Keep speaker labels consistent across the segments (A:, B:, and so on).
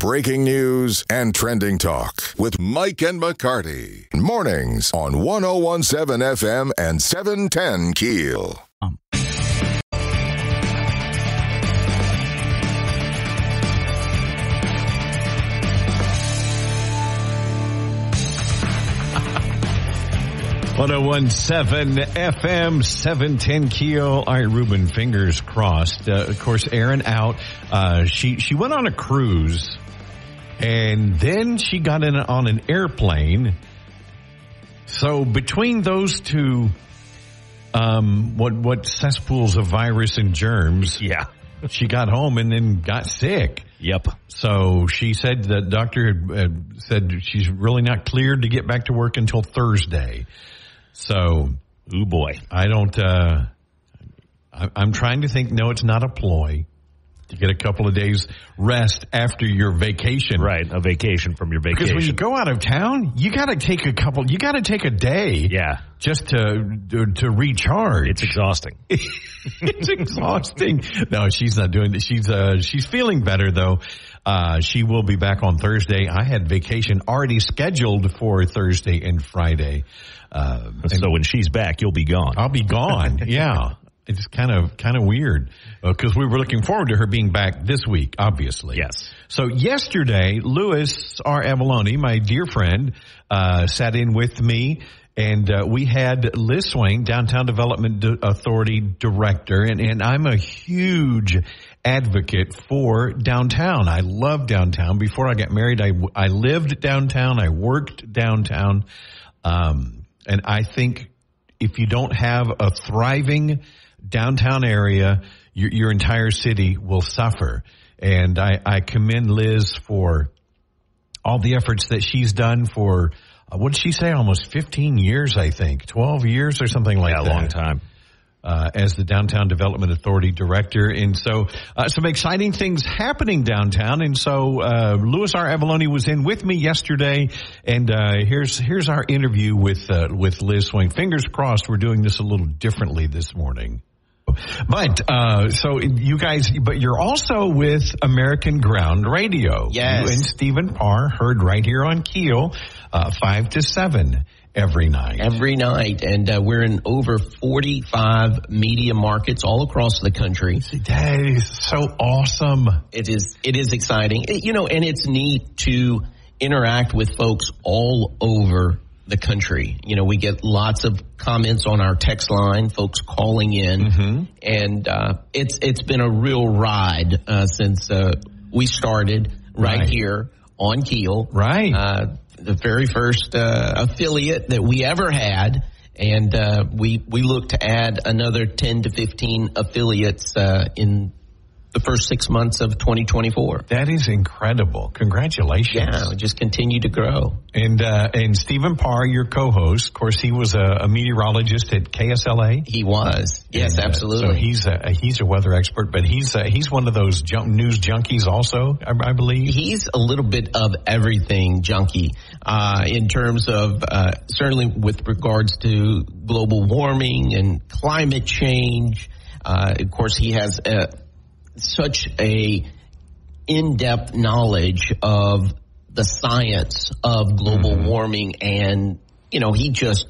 A: breaking news and trending talk with Mike and McCarty. Mornings on 101.7 FM and 710 KEEL.
B: .101.7 FM, 710 KEEL. All right, Ruben, fingers crossed. Of course, Erin out. She went on a cruise, and then she got on an airplane. So between those two, what cesspools of virus and germs,
C: yeah,
B: she got home and then got sick.
C: Yep.
B: So she said the doctor had said she's really not cleared to get back to work until Thursday. So,
C: ooh boy,
B: I don't, I'm trying to think, no, it's not a ploy to get a couple of days rest after your vacation.
C: Right, a vacation from your vacation.
B: Because when you go out of town, you got to take a day.
C: Yeah.
B: Just to recharge.
C: It's exhausting.
B: It's exhausting. No, she's not doing it. She's feeling better though. She will be back on Thursday. I had vacation already scheduled for Thursday and Friday.
C: So when she's back, you'll be gone.
B: I'll be gone. Yeah. It's kind of weird because we were looking forward to her being back this week, obviously.
C: Yes.
B: So yesterday, Louis R. Avalone, my dear friend, sat in with me, and we had Liz Swain, Downtown Development Authority Director, and I'm a huge advocate for downtown. I love downtown. Before I got married, I lived downtown. I worked downtown. And I think if you don't have a thriving downtown area, your entire city will suffer. And I commend Liz for all the efforts that she's done for, what did she say, almost 15 years, I think, 12 years or something like that.
C: Yeah, a long time.
B: As the Downtown Development Authority Director. And so some exciting things happening downtown. And so Louis R. Avalone was in with me yesterday. And here's our interview with Liz Swain. Fingers crossed we're doing this a little differently this morning. But so you guys, but you're also with American Ground Radio.
D: Yes.
B: You and Stephen Parr heard right here on KEEL, 5 to 7. Every night.
D: And we're in over 45 media markets all across the country.
B: That is so awesome.
D: It is exciting. And it's neat to interact with folks all over the country. We get lots of comments on our text line, folks calling in. Mm-hmm. And it's been a real ride since we started right here on KEEL.
B: Right.
D: The very first affiliate that we ever had, and we look to add another 10 to 15 affiliates in the first 6 months of 2024.
B: That is incredible. Congratulations.
D: Yeah, we just continue to grow.
B: And Stephen Parr, your co-host, of course, he was a meteorologist at KSLA.
D: He was. Yes, absolutely.
B: So he's a weather expert, but he's one of those news junkies also, I believe.
D: He's a little bit of everything junkie in terms of certainly with regards to global warming and climate change. Of course, he has such a in-depth knowledge of the science of global warming, and he just,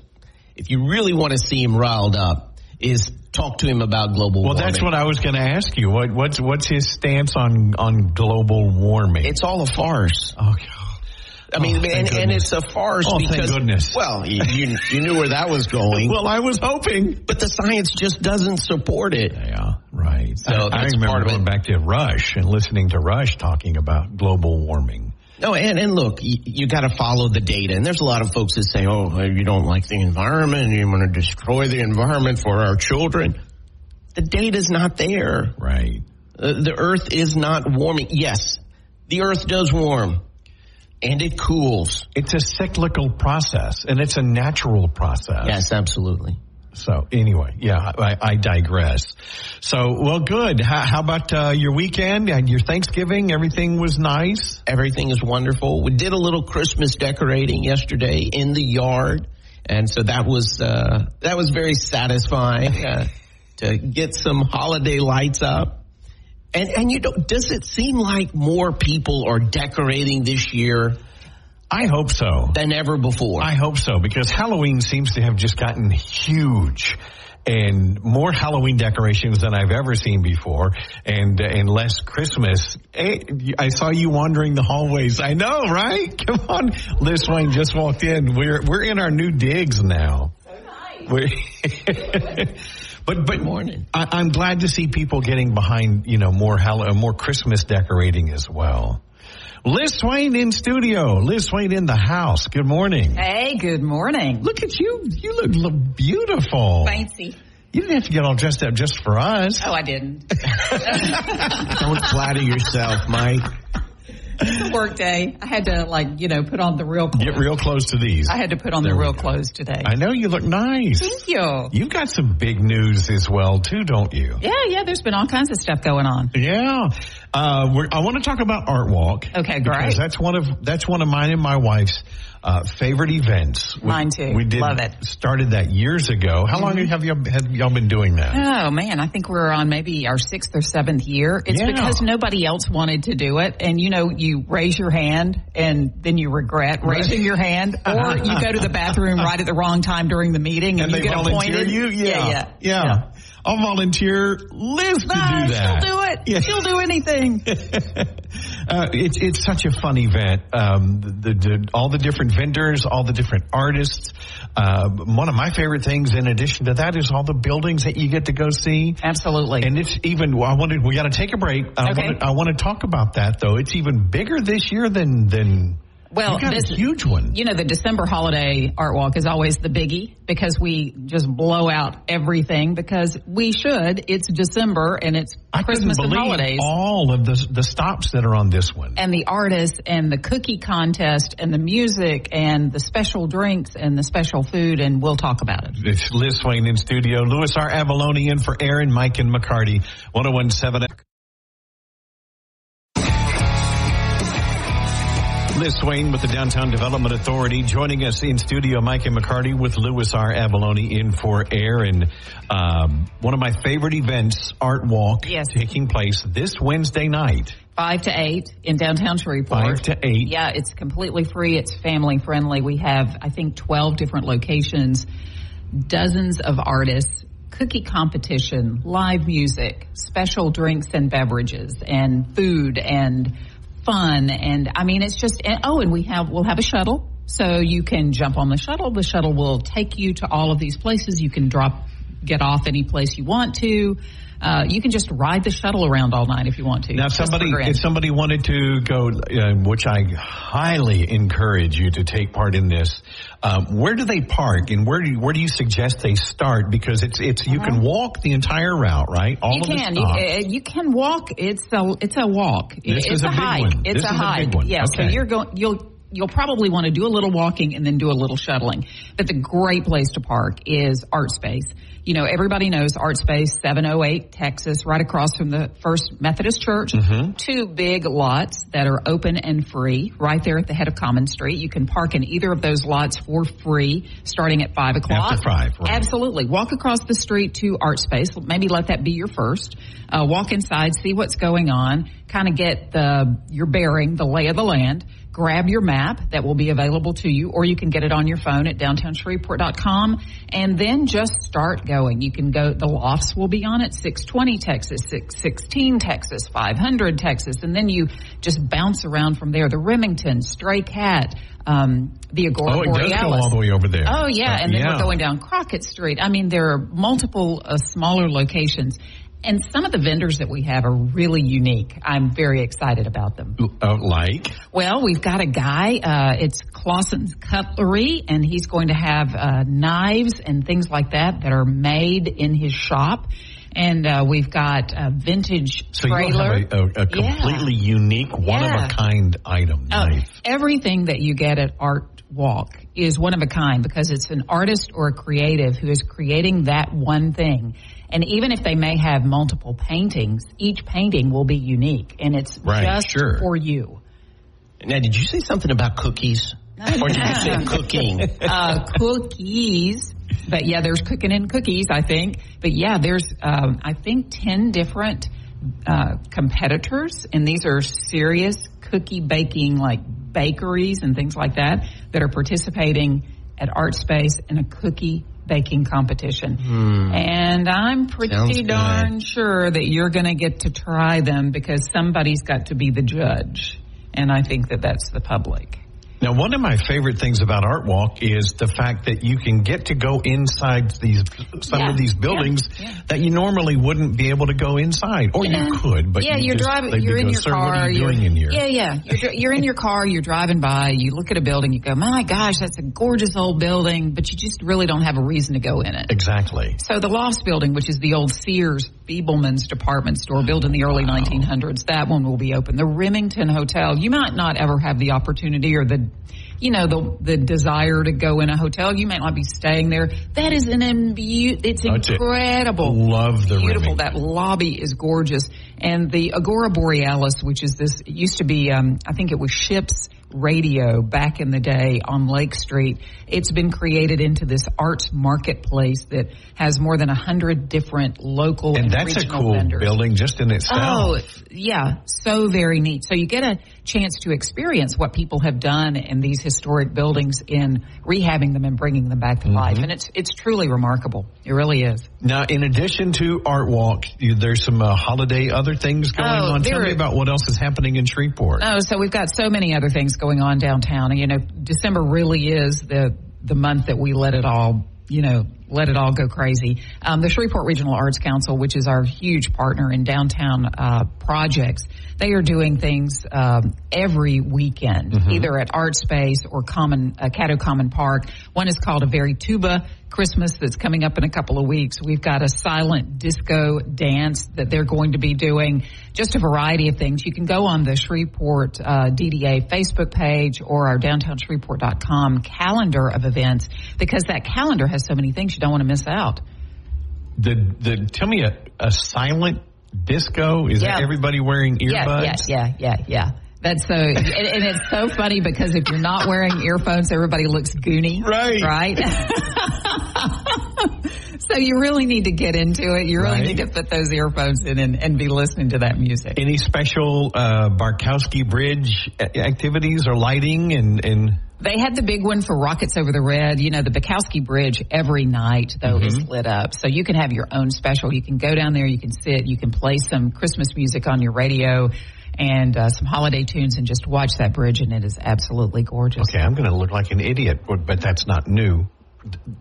D: if you really want to see him riled up, is talk to him about global warming.
B: Well, that's what I was going to ask you. What's his stance on global warming?
D: It's all a farce.
B: Oh,
D: I mean, and it's a farce because,
B: thank goodness.
D: Well, you knew where that was going.
B: Well, I was hoping.
D: But the science just doesn't support it.
B: Yeah, right.
D: So
B: I remember going back to Rush and listening to Rush talking about global warming.
D: No, and look, you got to follow the data. And there's a lot of folks that say, oh, you don't like the environment, you want to destroy the environment for our children. The data's not there.
B: Right.
D: The earth is not warming. Yes, the earth does warm. And it cools.
B: It's a cyclical process, and it's a natural process.
D: Yes, absolutely.
B: So anyway, yeah, I digress. So, well, good. How about your weekend and your Thanksgiving? Everything was nice?
D: Everything is wonderful. We did a little Christmas decorating yesterday in the yard, and so that was very satisfying to get some holiday lights up. And does it seem like more people are decorating this year?
B: I hope so.
D: Than ever before.
B: I hope so, because Halloween seems to have just gotten huge. And more Halloween decorations than I've ever seen before, and less Christmas. Hey, I saw you wandering the hallways. I know, right? Come on, Liz Swain just walked in. We're in our new digs now. So nice. But good morning. I'm glad to see people getting behind, more Christmas decorating as well. Liz Swain in studio. Liz Swain in the house. Good morning.
E: Hey, good morning.
B: Look at you. You look beautiful.
E: Fancy.
B: You didn't have to get all dressed up just for us.
E: Oh, I didn't.
D: Don't flatter yourself, Mike.
E: It's a work day. I had to, put on the real clothes.
B: Get real close to these.
E: I had to put on the real clothes today.
B: I know you look nice.
E: Thank you.
B: You've got some big news as well, too, don't you?
E: Yeah. There's been all kinds of stuff going on.
B: Yeah. I want to talk about Art Walk.
E: Okay, great.
B: Because that's one of mine and my wife's favorite events.
E: Mine too.
B: We did.
E: Love it. Started
B: that years ago. How long have y'all been doing that?
E: Oh man, I think we're on maybe our 6th or 7th year. It's because nobody else wanted to do it, and you raise your hand and then you regret raising your hand, or you go to the bathroom right at the wrong time during the meeting and you get appointed.
B: Yeah. I'll volunteer Liz to do that.
E: She'll do it. Yeah. She'll do anything.
B: It's such a fun event. All the different vendors, all the different artists. One of my favorite things, in addition to that, is all the buildings that you get to go see.
E: Absolutely.
B: And it's even. We got to take a break. I want to talk about that though. It's even bigger this year than. Well, this huge one.
E: The December holiday Art Walk is always the biggie because we just blow out everything because we should. It's December and it's Christmas and holidays.
B: All of the stops that are on this one.
E: And the artists and the cookie contest and the music and the special drinks and the special food, and we'll talk about it.
B: It's Liz Swain in studio. Louis R. Avalone in for Aaron, Mike, and McCarty. 101.7. Liz Swain with the Downtown Development Authority joining us in studio. Mike and McCarty with Louis R. Avalone in for air. And one of my favorite events, Art Walk, taking place this Wednesday night.
E: 5 to 8 in downtown Shreveport.
B: 5 to 8.
E: Yeah, it's completely free. It's family friendly. We have, I think, 12 different locations, dozens of artists, cookie competition, live music, special drinks and beverages, and food and fun, and I mean it's just and we'll have a shuttle, so you can jump on the shuttle. The shuttle will take you to all of these places. You can get off any place you want to. You can just ride the shuttle around all night if you want to.
B: Now, if somebody wanted to go, which I highly encourage you to take part in this, where do they park and where do you suggest they start? Because you can walk the entire route, right?
E: You can walk. It's a walk. It's a hike. It's a hike. Yeah. Okay. So you'll probably want to do a little walking and then do a little shuttling. But the great place to park is Art Space. Everybody knows Art Space, 708 Texas, right across from the First Methodist Church. Mm-hmm. 2 big lots that are open and free right there at the head of Common Street. You can park in either of those lots for free starting at 5 o'clock.
B: After 5, right.
E: Absolutely. Walk across the street to Art Space. Maybe let that be your first. Walk inside, see what's going on, kind of get your bearing, the lay of the land. Grab your map that will be available to you, or you can get it on your phone at downtownshreveport.com, and then just start going. You can go, the lofts will be on it, 620 Texas, 616 Texas, 500 Texas, and then you just bounce around from there. The Remington, Stray Cat, the Agora Borealis.
B: It does go all the way over there.
E: Oh, yeah, and then we're going down Crockett Street. I mean, there are multiple smaller locations. And some of the vendors that we have are really unique. I'm very excited about them.
B: Like?
E: Well, we've got a guy, it's Clausen's Cutlery, and he's going to have knives and things like that are made in his shop. And we've got a vintage trailer.
B: So you have a completely unique, one-of-a-kind item knife.
E: Everything that you get at Art Walk is one of a kind because it's an artist or a creative who is creating that one thing. And even if they may have multiple paintings, each painting will be unique, and it's just for you.
D: Now, did you say something about cookies? Or did you say cooking?
E: Cookies. But, there's cooking and cookies, I think. But, there's, I think, 10 different competitors, and these are serious cookie baking, like bakeries and things like that are participating at ArtSpace in a cookie baking competition. And I'm pretty darn sure that you're going to get to try them because somebody's got to be the judge. And I think that that's the public.
B: Now, one of my favorite things about Art Walk is the fact that you can get to go inside some of these buildings that you normally wouldn't be able to go inside, or you could. But
E: you're driving. You're in your car.
B: What are you doing in here?
E: You're in your car. You're driving by. You look at a building. You go, my gosh, that's a gorgeous old building, but you just really don't have a reason to go in it.
B: Exactly.
E: So the Lofts building, which is the old Sears Feebleman's department store built in the early 1900s, that one will be open. The Remington Hotel, you might not ever have the opportunity or the desire to go in a hotel. You might not be staying there. That is it's incredible.
B: Love the
E: beautiful.
B: Remington.
E: That lobby is gorgeous. And the Agora Borealis, which is this, it used to be, I think it was Ships Radio back in the day on Lake Street. It's been created into this arts marketplace that has more than 100 different local and
B: that's
E: regional
B: a cool
E: vendors.
B: Building just in itself.
E: Oh, yeah, so very neat. So you get a chance to experience what people have done in these historic buildings in rehabbing them and bringing them back to life. And it's truly remarkable. It really is.
B: Now, in addition to Art Walk, there's some holiday other things going on. Tell me about what else is happening in Shreveport.
E: Oh, so we've got so many other things going on downtown. And, December really is the month that we let it all go crazy. The Shreveport Regional Arts Council, which is our huge partner in downtown projects, they are doing things every weekend, either at ArtSpace or Caddo Common Park. One is called A Very Tuba Christmas that's coming up in a couple of weeks. We've got a silent disco dance that they're going to be doing, just a variety of things. You can go on the Shreveport DDA Facebook page or our downtownshreveport.com calendar of events, because that calendar has so many things you don't want to miss out.
B: Tell me a silent disco? Is that everybody wearing earbuds?
E: Yeah. That's so, and it's so funny because if you're not wearing earphones, everybody looks goony. Right? So you really need to get into it. You really need to put those earphones in and be listening to that music.
B: Any special Barkowski Bridge activities or lighting and
E: They had the big one for Rockets Over the Red. The Bukowski Bridge every night, though, is lit up. So you can have your own special. You can go down there, you can sit, you can play some Christmas music on your radio and some holiday tunes and just watch that bridge, and it is absolutely gorgeous.
B: Okay, I'm going to look like an idiot, but that's not new.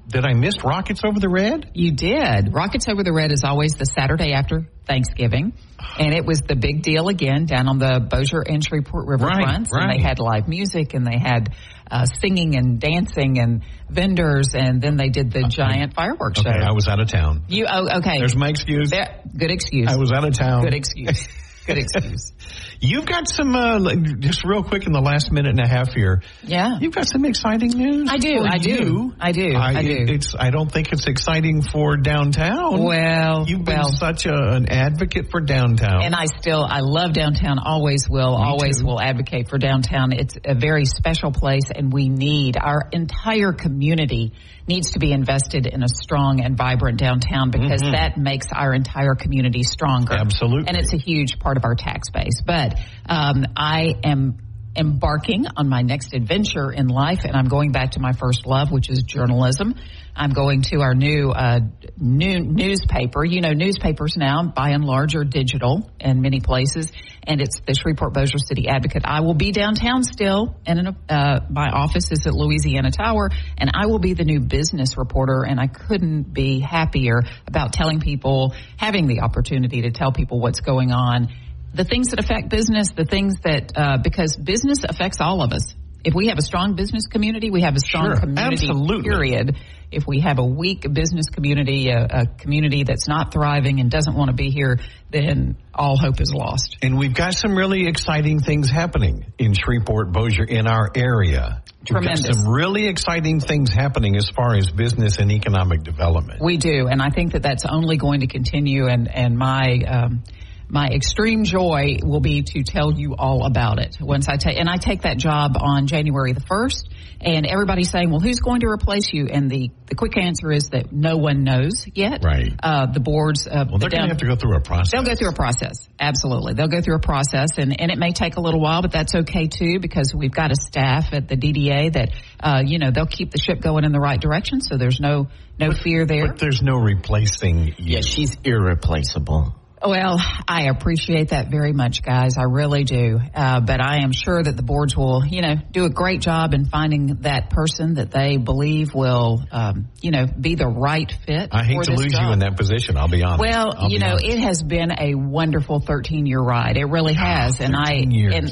B: Did I miss Rockets Over the Red?
E: You did. Rockets Over the Red is always the Saturday after Thanksgiving, and it was the big deal again down on the Bossier and Shreveport riverfronts.
B: Right.
E: And they had live music, and they had singing and dancing and vendors, and then they did the giant fireworks show.
B: I was out of town.
E: Okay.
B: There's my excuse.
E: Good excuse.
B: I was out of town.
E: Good excuse. Good excuse.
B: You've got some, just real quick in the last minute and a half here.
E: Yeah.
B: You've got some exciting news.
E: I do.
B: I don't think it's exciting for downtown.
E: Well,
B: you've been such an advocate for downtown.
E: And I love downtown, always will, will advocate for downtown. It's a very special place, and our entire community needs to be invested in a strong and vibrant downtown, because that makes our entire community stronger.
B: Absolutely.
E: And it's a huge part of our tax base. But I am embarking on my next adventure in life, and I'm going back to my first love, which is journalism. I'm going to our new newspaper. Newspapers now, by and large, are digital in many places, and it's the Shreveport Bossier City Advocate. I will be downtown still, and my office is at Louisiana Tower, and I will be the new business reporter, and I couldn't be happier about having the opportunity to tell people what's going on, the things that affect business, the things that, because business affects all of us. If we have a strong business community, we have a strong community, period. If we have a weak business community, a community that's not thriving and doesn't want to be here, then all hope is lost.
B: And we've got some really exciting things happening in Shreveport, Bossier, in our area.
E: Tremendous.
B: We've got some really exciting things happening as far as business and economic development.
E: We do, and I think that that's only going to continue, and my extreme joy will be to tell you all about it once I take that job on January the 1st. And everybody's saying, well, who's going to replace you? And the quick answer is that no one knows yet.
B: Right.
E: The boards.
B: Well, they're going to have to go through a process.
E: They'll go through a process. Absolutely. They'll go through a process, and it may take a little while, but that's okay too, because we've got a staff at the DDA that, they'll keep the ship going in the right direction. So there's no fear there.
B: But there's no replacing you.
D: Yeah, she's irreplaceable.
E: Well, I appreciate that very much, guys. I really do. But I am sure that the boards will, do a great job in finding that person that they believe will, be the right fit.
B: I hate to lose you in that position. I'll be honest.
E: Well, it has been a wonderful 13-year ride. It really has. And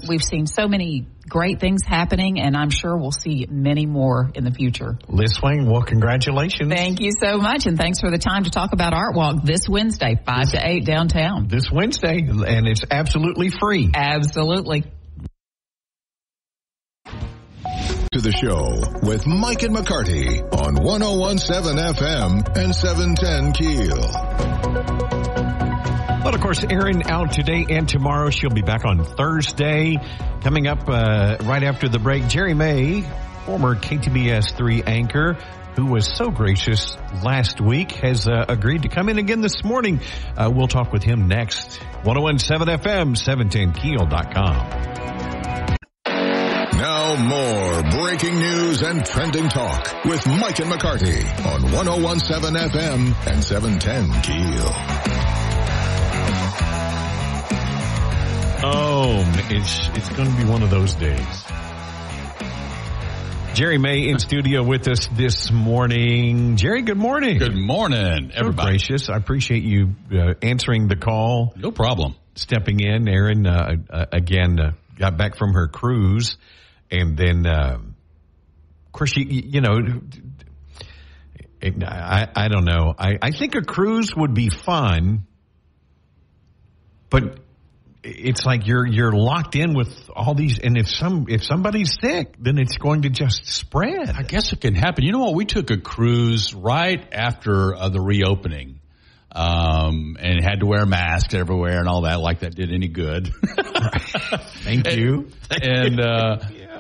E: we've seen so many great things happening, and I'm sure we'll see many more in the future.
B: Liz Swain, well, congratulations.
E: Thank you so much, and thanks for the time to talk about Art Walk this Wednesday, 5 to 8 downtown.
B: This Wednesday, and it's absolutely free.
E: Absolutely.
A: To the show with Mike and McCarty on 101.7 FM and 710 KEEL.
B: But, of course, Erin out today and tomorrow. She'll be back on Thursday. Coming up right after the break, Jerry May, former KTBS3 anchor, who was so gracious last week, has agreed to come in again this morning. We'll talk with him next. 101.7 FM, 710keel.com.
A: Now more breaking news and trending talk with Mike and McCarty on 101.7 FM and 710 KEEL.
B: Oh, it's going to be one of those days. Jerry May in studio with us this morning. Jerry, good morning.
F: Good morning, everybody.
B: So gracious. I appreciate you answering the call.
F: No problem.
B: Stepping in. Erin, again, got back from her cruise. And then, of course, I don't know. I think a cruise would be fun, but it's like you're locked in with all these, and if somebody's sick, then it's going to just spread.
F: I guess it can happen. You know what? We took a cruise right after the reopening, and had to wear masks everywhere and all that. Like that did any good.
B: Thank you.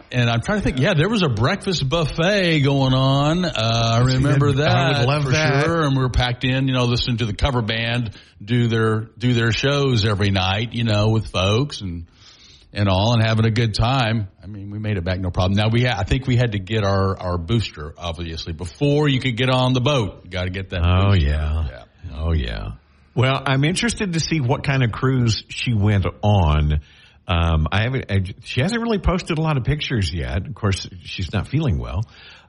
F: And I'm trying to think. Yeah, there was a breakfast buffet going on. I remember that.
B: I would love
F: for
B: that.
F: sure. And we were packed in, listening to the cover band do their shows every night, with folks and all, and having a good time. I mean, we made it back no problem. Now I think we had to get our booster, obviously, before you could get on the boat. You got to get that.
B: Oh
F: booster.
B: yeah. Oh yeah. Well, I'm interested to see what kind of cruise she went on. She hasn't really posted a lot of pictures yet. Of course, she's not feeling well.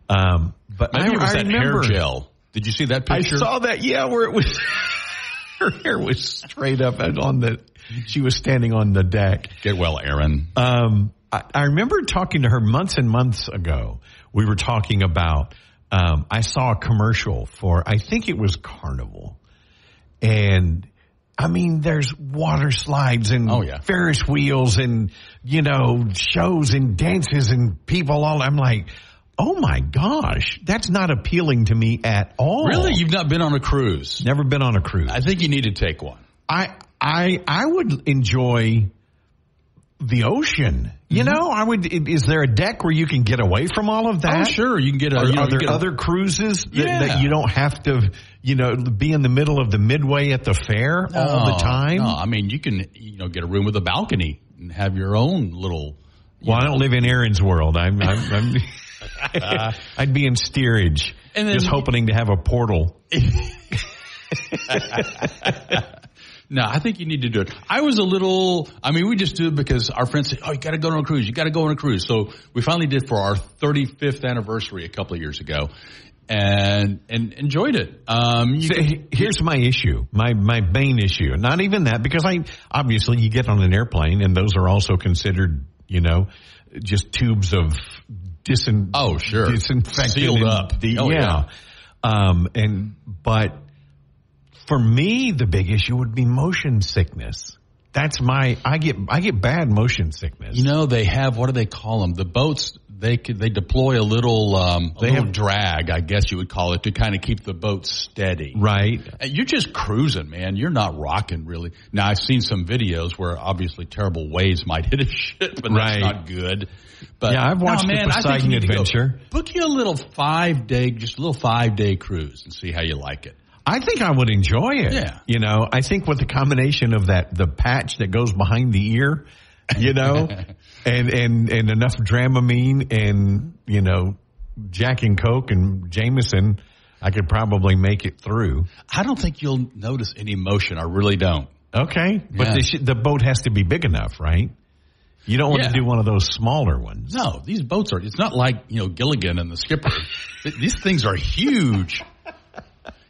B: But
F: maybe it was that
B: remember,
F: hair gel. Did you see that picture?
B: I saw that. Yeah, where it was her hair was straight up she was standing on the deck.
F: Get well, Erin.
B: I remember talking to her months and months ago. We were talking about. I saw a commercial for, I think it was Carnival, and I mean, there's water slides and Ferris wheels and, shows and dances and people all. I'm like, oh my gosh, that's not appealing to me at all.
F: Really? You've not been on a cruise?
B: Never been on a cruise.
F: I think you need to take one.
B: I would enjoy the ocean. I would. Is there a deck where you can get away from all of that?
F: Oh, sure. You can get.
B: Are there other cruises that you don't have to, be in the middle of the midway at the fair all the time?
F: No, I mean you can, get a room with a balcony and have your own little.
B: Well, I don't live in Erin's world. I'm I'd be in steerage, and just hoping to have a portal.
F: No, I think you need to do it. We just do it because our friends said, oh, you got to go on a cruise. You got to go on a cruise. So we finally did for our 35th anniversary a couple of years ago and enjoyed it.
B: Here's my issue, my main issue. Not even that, because obviously you get on an airplane and those are also considered, just tubes of disinfectant.
F: Sealed up.
B: But for me, the big issue would be motion sickness. That's I get bad motion sickness.
F: They have, what do they call them? The boats they deploy a little drag, I guess you would call it, to kind of keep the boat steady.
B: Right.
F: And you're just cruising, man. You're not rocking really. Now I've seen some videos where obviously terrible waves might hit a ship, but that's not good. But
B: yeah, I've watched the Poseidon Adventure.
F: Book you a little 5-day cruise and see how you like it.
B: I think I would enjoy it.
F: Yeah.
B: You know, I think with the combination of the patch that goes behind the ear, you know, and enough Dramamine and, you know, Jack and Coke and Jameson, I could probably make it through.
F: I don't think you'll notice any motion. I really don't.
B: Okay. But the boat has to be big enough, right? You don't want to do one of those smaller ones.
F: No, these boats it's not like, you know, Gilligan and the Skipper. These things are huge.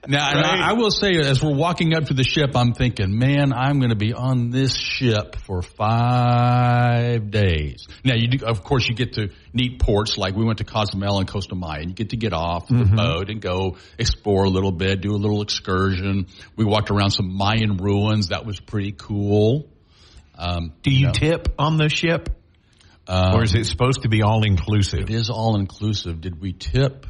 F: Now, and I will say, as we're walking up to the ship, I'm thinking, man, I'm going to be on this ship for 5 days. Now, of course, you get to neat ports, like we went to Cozumel and Costa Maya, and you get to get off the boat and go explore a little bit, do a little excursion. We walked around some Mayan ruins. That was pretty cool.
B: Do you tip on the ship? Or is it supposed to be all-inclusive?
F: It is all-inclusive. Did we tip?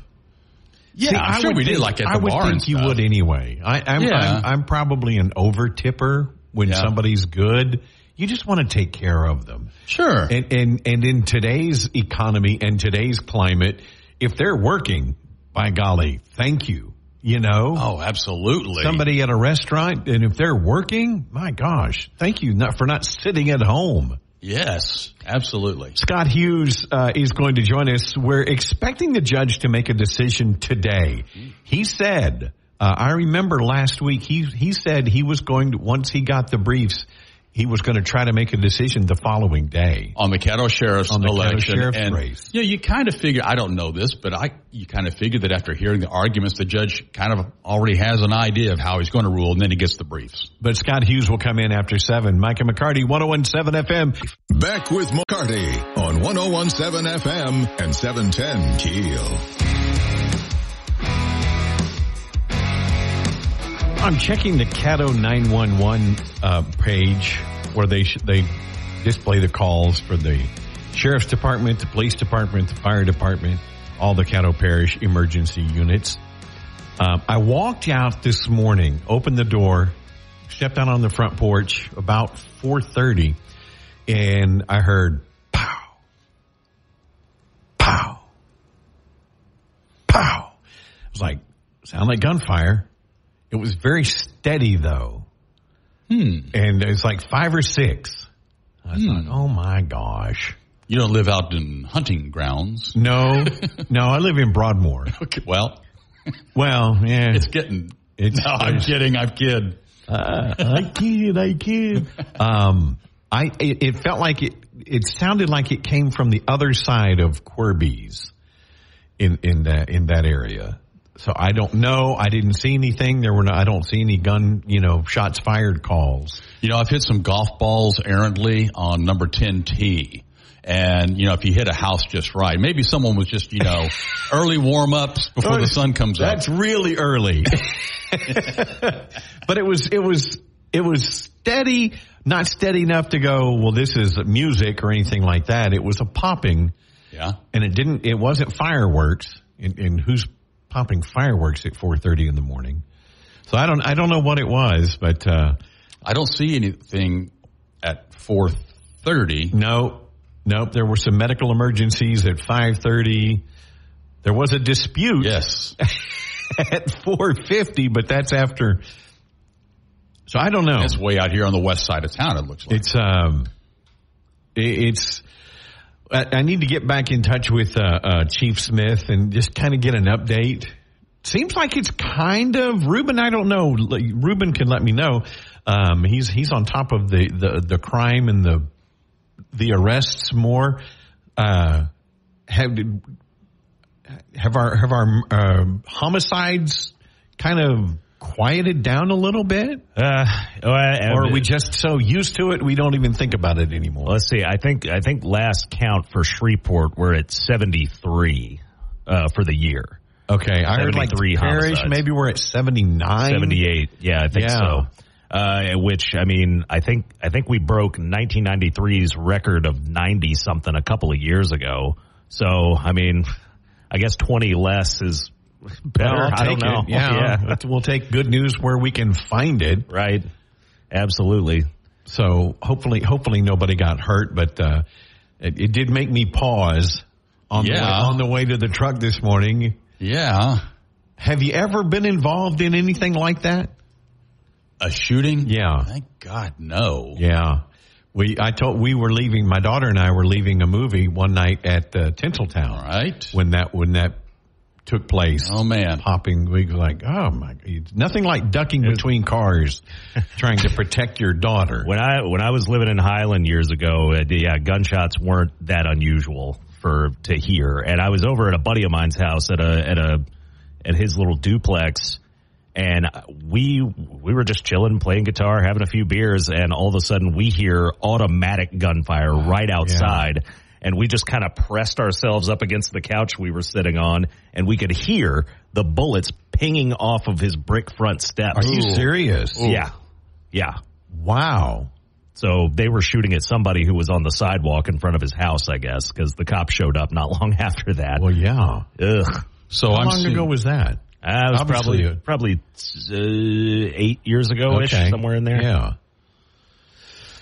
B: Yeah, I'm sure we did. Like at the bar, I would think you would anyway. I'm probably an over tipper when somebody's good. You just want to take care of them.
F: Sure.
B: And in today's economy and today's climate, if they're working, by golly, thank you. You know?
F: Oh, absolutely.
B: Somebody at a restaurant, and if they're working, my gosh, thank you for not sitting at home.
F: Yes, absolutely.
B: Scott Hughes is going to join us. We're expecting the judge to make a decision today. He said, I remember last week, he said he was going to, once he got the briefs, he was going to try to make a decision the following day.
F: On the Caddo Sheriff's election.
B: Sheriff's race.
F: You know, you kind of figure, I don't know this, but you kind of figure that after hearing the arguments, the judge kind of already has an idea of how he's going to rule, and then he gets the briefs.
B: But Scott Hughes will come in after 7. Mike and McCarty, 101.7 FM.
A: Back with McCarty on 101.7 FM and 710 KEEL.
B: I'm checking the Caddo 911 page where they display the calls for the Sheriff's Department, the Police Department, the Fire Department, all the Caddo Parish emergency units. I walked out this morning, opened the door, stepped out on the front porch about 4:30, and I heard pow, pow, pow. It was like, sound like gunfire. It was very steady, though. And it's like 5 or 6. I thought, oh, my gosh.
F: You don't live out in hunting grounds.
B: No, I live in Broadmoor.
F: Okay, well,
B: yeah.
F: It's getting... I'm kidding. I kid.
B: It felt like it sounded like it came from the other side of Querbees in that area. So I don't know. I didn't see anything. I don't see any gun, shots fired calls.
F: You know, I've hit some golf balls errantly on number 10 tee. And, if you hit a house just right, maybe someone was just, early warm-ups before the sun comes up.
B: That's really early. But it was steady, not steady enough to go, well, this is music or anything like that. It was a popping.
F: Yeah.
B: And it wasn't fireworks. And who's popping fireworks at 4:30 in the morning? So I don't know what it was, but
F: I don't see anything at 4:30.
B: Nope. There were some medical emergencies at 5:30. There was a dispute.
F: Yes.
B: At 4:50, but that's after. So I don't know.
F: It's way out here on the west side of town. It looks like
B: it's. I need to get back in touch with Chief Smith and just kind of get an update. Seems like it's kind of Ruben. I don't know. Ruben can let me know. He's on top of the crime and the arrests more. Have our homicides kind of quieted down a little bit? Or are we just so used to it we don't even think about it anymore?
C: Let's see. I think last count for Shreveport we're at 73 for the year.
B: Okay, I heard like the parish maybe we're at 79,
C: 78. Yeah, I think so. Which I think we broke 1993's record of 90 something a couple of years ago. So, I mean, I guess 20 less is better.
B: Well,
C: I don't know.
B: Yeah. We'll take good news where we can find it.
C: Right. Absolutely.
B: So hopefully nobody got hurt, but it did make me pause on the way to the truck this morning.
F: Yeah.
B: Have you ever been involved in anything like that?
F: A shooting?
B: Yeah.
F: Thank God, no.
B: Yeah. My daughter and I were leaving a movie one night at Tinseltown.
F: All right.
B: When that took place.
F: Oh, man.
B: Popping, we were like, oh, my God. Nothing like ducking between cars trying to protect your daughter.
C: When I was living in Highland years ago, gunshots weren't that unusual to hear. And I was over at a buddy of mine's house at his little duplex, and we were just chilling, playing guitar, having a few beers, and all of a sudden we hear automatic gunfire right outside. Yeah. And we just kind of pressed ourselves up against the couch we were sitting on, and we could hear the bullets pinging off of his brick front steps.
B: Are you serious?
C: Ooh. Yeah.
B: Wow.
C: So they were shooting at somebody who was on the sidewalk in front of his house, I guess, because the cops showed up not long after that.
B: Well, yeah.
C: Ugh.
B: So how long ago was that?
C: It was probably 8 years ago-ish, somewhere in there.
B: Yeah.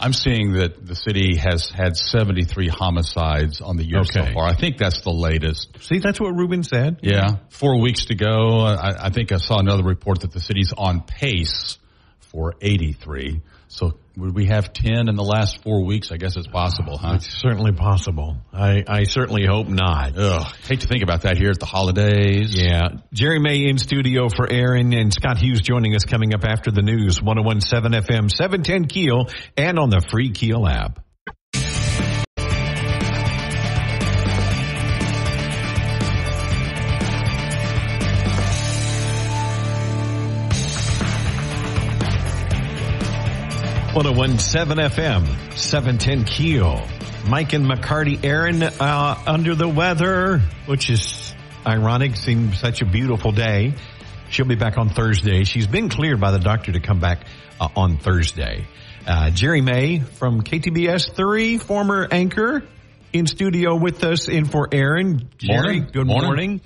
F: I'm seeing that the city has had 73 homicides on the year so far. I think that's the latest.
B: See, that's what Ruben said.
F: Yeah. 4 weeks to go. I think I saw another report that the city's on pace for 83. So would we have 10 in the last 4 weeks? I guess it's possible, huh?
B: It's certainly possible. I certainly hope not.
F: Ugh, hate to think about that here at the holidays.
B: Yeah. Jerry May in studio for Aaron, and Scott Hughes joining us coming up after the news. 101.7 FM, 710 KEEL, and on the free KEEL app. .101.7 FM, 710 KEEL. Mike and McCarty. Aaron under the weather, which is ironic. Seems such a beautiful day. She'll be back on Thursday. She's been cleared by the doctor to come back on Thursday. Jerry May from KTBS 3, former anchor, in studio with us in for Aaron. Jerry, good morning.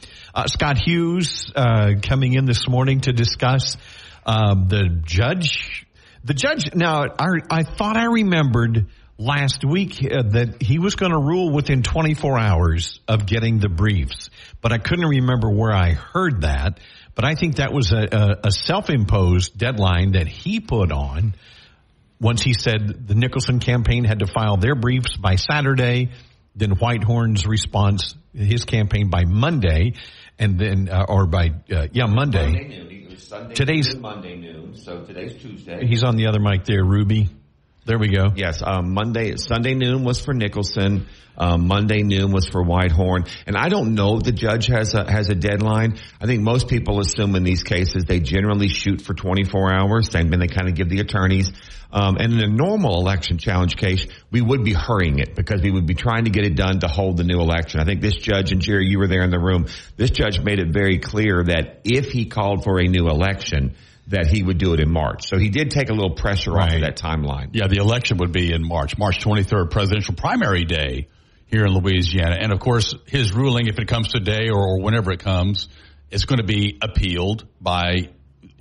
B: Scott Hughes coming in this morning to discuss the judge. The judge, now, I thought I remembered last week that he was going to rule within 24 hours of getting the briefs, but I couldn't remember where I heard that. But I think that was a self-imposed deadline that he put on once he said the Nicholson campaign had to file their briefs by Saturday, then Whitehorn's response, his campaign by Monday, and then, Monday.
G: Monday noon. Today's Monday noon, so today's Tuesday.
B: He's on the other mic there, Ruby. There we go.
G: Yes, Sunday noon was for Nicholson. Monday noon was for Whitehorn. And I don't know if the judge has a deadline. I think most people assume in these cases they generally shoot for 24 hours. And then they kind of give the attorneys. And in a normal election challenge case, we would be hurrying it because we would be trying to get it done to hold the new election. I think this judge, and Jerry, you were there in the room, this judge made it very clear that if he called for a new election, that he would do it in March. So he did take a little pressure off of that timeline.
F: Yeah, the election would be in March 23rd, presidential primary day here in Louisiana. And, of course, his ruling, if it comes today or whenever it comes, is going to be appealed by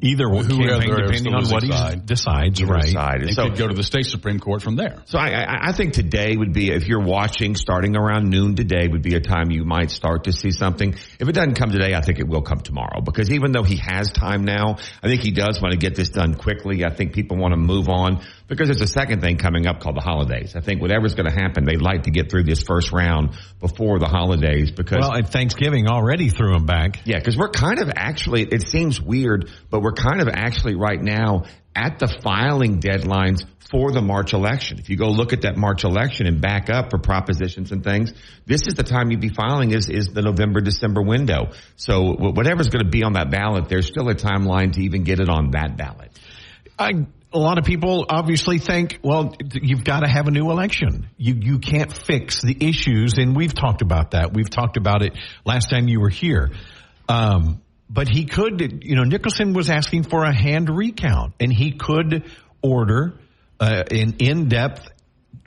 B: either campaign, depending on what he decides.
F: Right. It could go to the state Supreme Court from there.
G: So I think today would be, if you're watching, starting around noon today would be a time you might start to see something. If it doesn't come today, I think it will come tomorrow. Because even though he has time now, I think he does want to get this done quickly. I think people want to move on because there's a second thing coming up called the holidays. I think whatever's going to happen, they'd like to get through this first round before the holidays. Because
B: and Thanksgiving already threw him back.
G: Yeah, because we're kind of actually, it seems weird, but we're kind of actually right now at the filing deadlines for the March election. If you go look at that March election and back up for propositions and things, this is the time you'd be filing is the November-December window. So whatever's going to be on that ballot, there's still a timeline to even get it on that ballot.
B: A lot of people obviously think, well, you've got to have a new election. You can't fix the issues, and we've talked about that. We've talked about it last time you were here. But he could, Nicholson was asking for a hand recount, and he could order an in-depth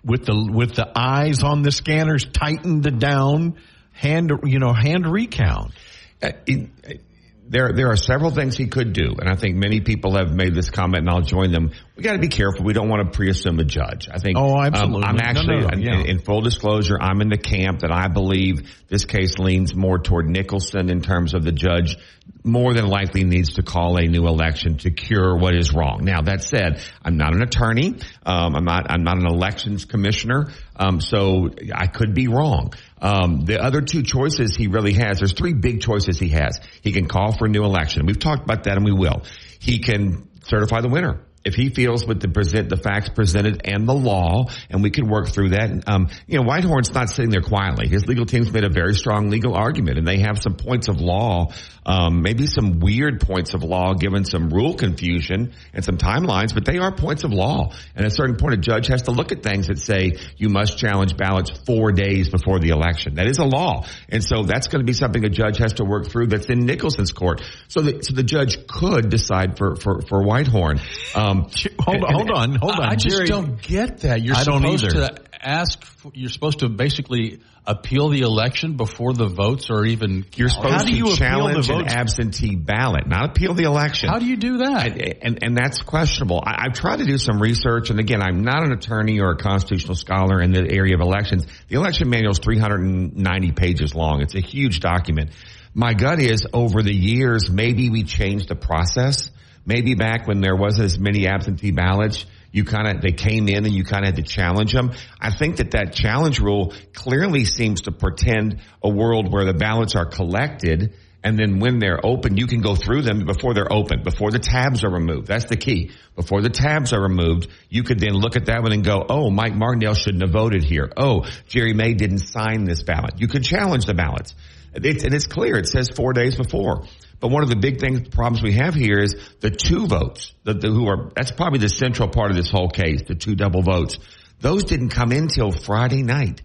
B: with the eyes on the scanners tightened down hand recount.
G: There are several things he could do, and I think many people have made this comment, and I'll join them. We got to be careful. We don't want to pre-assume a judge. I think.
B: Oh, absolutely.
G: I'm actually, in full disclosure, I'm in the camp that I believe this case leans more toward Nicholson in terms of the judge more than likely needs to call a new election to cure what is wrong. Now, that said, I'm not an attorney. I'm not an elections commissioner. So I could be wrong. The other two choices he really has, there's three big choices he has. He can call for a new election. We've talked about that, and we will. He can certify the winner. If he feels with the facts presented and the law, and we can work through that. Whitehorn's not sitting there quietly. His legal team's made a very strong legal argument, and they have some points of law, maybe some weird points of law, given some rule confusion and some timelines, but they are points of law. And at a certain point, a judge has to look at things that say you must challenge ballots 4 days before the election. That is a law. And so that's going to be something a judge has to work through that's in Nicholson's court. So the judge could decide for Whitehorn.
B: Hold on.
F: I just
B: Jerry,
F: don't get that. You're supposed to basically appeal the election before the votes are even.
G: You're supposed to challenge an absentee ballot, not appeal the election.
F: How do you do that?
G: And that's questionable. I've tried to do some research, and again, I'm not an attorney or a constitutional scholar in the area of elections. The election manual is 390 pages long. It's a huge document. My gut is, over the years, maybe we changed the process. Maybe back when there wasn't as many absentee ballots, they came in and you kind of had to challenge them. I think that challenge rule clearly seems to portend a world where the ballots are collected, and then when they're open, you can go through them before they're open, before the tabs are removed. That's the key. Before the tabs are removed, you could then look at that one and go, oh, Mike Martindale shouldn't have voted here. Oh, Jerry May didn't sign this ballot. You could challenge the ballots. And it's clear. It says 4 days before. But one of the big problems we have here is the two votes, that's probably the central part of this whole case, the two double votes. Those didn't come in till Friday night,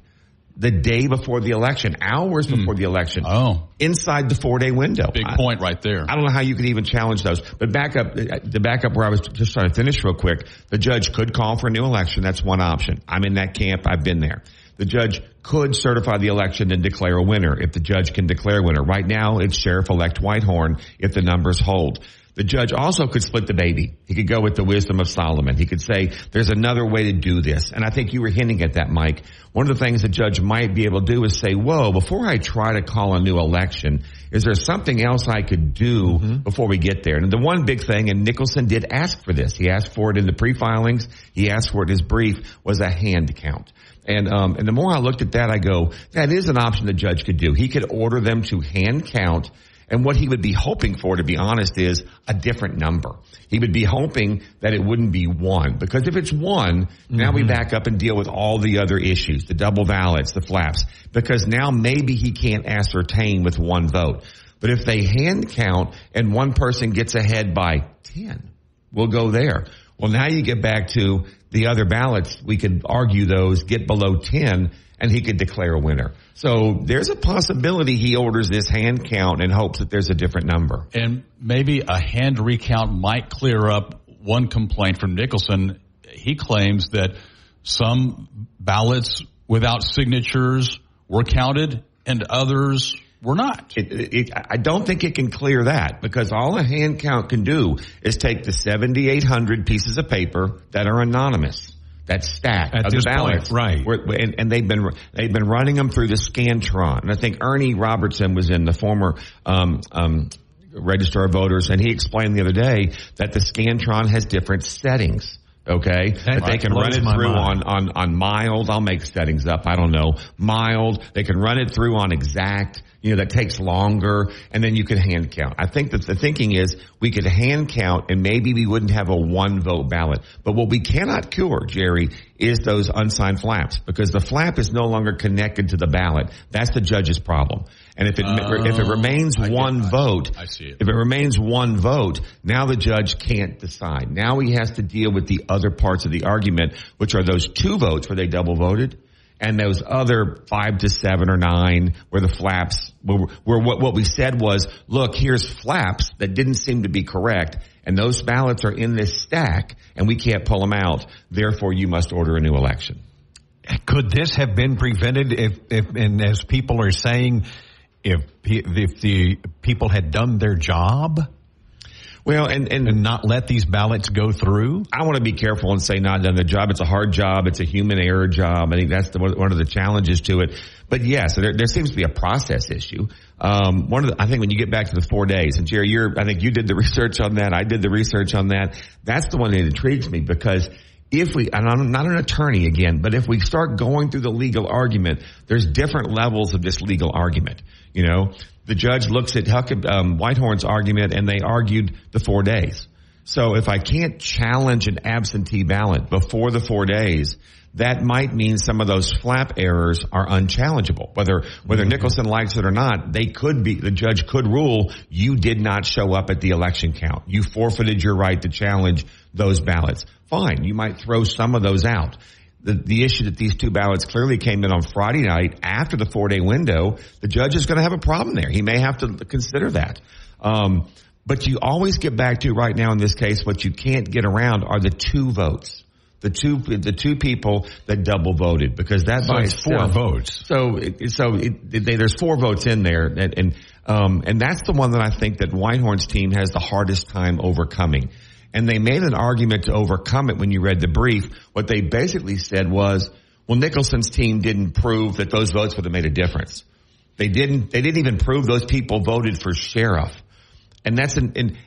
G: the day before the election, hours before the election.
F: Oh.
G: Inside the 4-day window.
F: Big point right there.
G: I don't know how you could even challenge those. But back up where I was just trying to finish real quick, the judge could call for a new election. That's one option. I'm in that camp. I've been there. The judge could certify the election and declare a winner if the judge can declare a winner. Right now, it's Sheriff-elect Whitehorn if the numbers hold. The judge also could split the baby. He could go with the wisdom of Solomon. He could say, there's another way to do this. And I think you were hinting at that, Mike. One of the things the judge might be able to do is say, whoa, before I try to call a new election, is there something else I could do before we get there? And the one big thing, and Nicholson did ask for this. He asked for it in the pre-filings. He asked for it in his brief, was a hand count. And the more I looked at that, I go, that is an option the judge could do. He could order them to hand count. And what he would be hoping for, to be honest, is a different number. He would be hoping that it wouldn't be one. Because if it's one, now we back up and deal with all the other issues, the double ballots, the flaps. Because now maybe he can't ascertain with one vote. But if they hand count and one person gets ahead by 10, we'll go there. Well, now you get back to the other ballots. We could argue those, get below 10, and he could declare a winner. So there's a possibility he orders this hand count and hopes that there's a different number.
F: And maybe a hand recount might clear up one complaint from Nicholson. He claims that some ballots without signatures were counted and others were not.
G: I don't think it can clear that, because all a hand count can do is take the 7,800 pieces of paper that are anonymous. That stack
B: at
G: of
B: this
G: the ballots,
B: point,
G: right? And they've been running them through the Scantron. And I think Ernie Robertson was in, the former registrar of voters, and he explained the other day that the Scantron has different settings. Okay, that they can run it through on mild. I'll make settings up. I don't know. Mild. They can run it through on exact. That takes longer, and then you can hand count. I think that the thinking is we could hand count, and maybe we wouldn't have a one-vote ballot. But what we cannot cure, Jerry, is those unsigned flaps, because the flap is no longer connected to the ballot. That's the judge's problem. And if it remains one vote,
F: I see it.
G: If it remains one vote, now the judge can't decide. Now he has to deal with the other parts of the argument, which are those two votes where they double voted, and those other 5 to 7 or 9 where the flaps where what we said was, look, here's flaps that didn't seem to be correct, and those ballots are in this stack, and we can't pull them out. Therefore, you must order a new election.
B: Could this have been prevented if and as people are saying, if the people had done their job? Well, and not let these ballots go through?
G: I want to be careful and say not done the job. It's a hard job. It's a human error job. I think that's one of the challenges to it. But yes, there seems to be a process issue. I think when you get back to the 4 days, and Jerry, I think you did the research on that. I did the research on that. That's the one that intrigues me, because and I'm not an attorney again, but if we start going through the legal argument, there's different levels of this legal argument. The judge looks at Whitehorn's argument, and they argued the 4 days. So if I can't challenge an absentee ballot before the 4 days, that might mean some of those flap errors are unchallengeable. Whether Nicholson likes it or not, the judge could rule you did not show up at the election count. You forfeited your right to challenge those ballots. Fine, you might throw some of those out. The issue that these two ballots clearly came in on Friday night after the 4-day window, the judge is going to have a problem there. He may have to consider that. But you always get back to right now in this case, what you can't get around are the two votes. The two people that double voted, because that by itself,
B: 4 votes.
G: There's 4 votes in there, and that's the one that I think that Whitehorn's team has the hardest time overcoming. And they made an argument to overcome it when you read the brief. What they basically said was, well, Nicholson's team didn't prove that those votes would have made a difference. They didn't even prove those people voted for sheriff. And that's and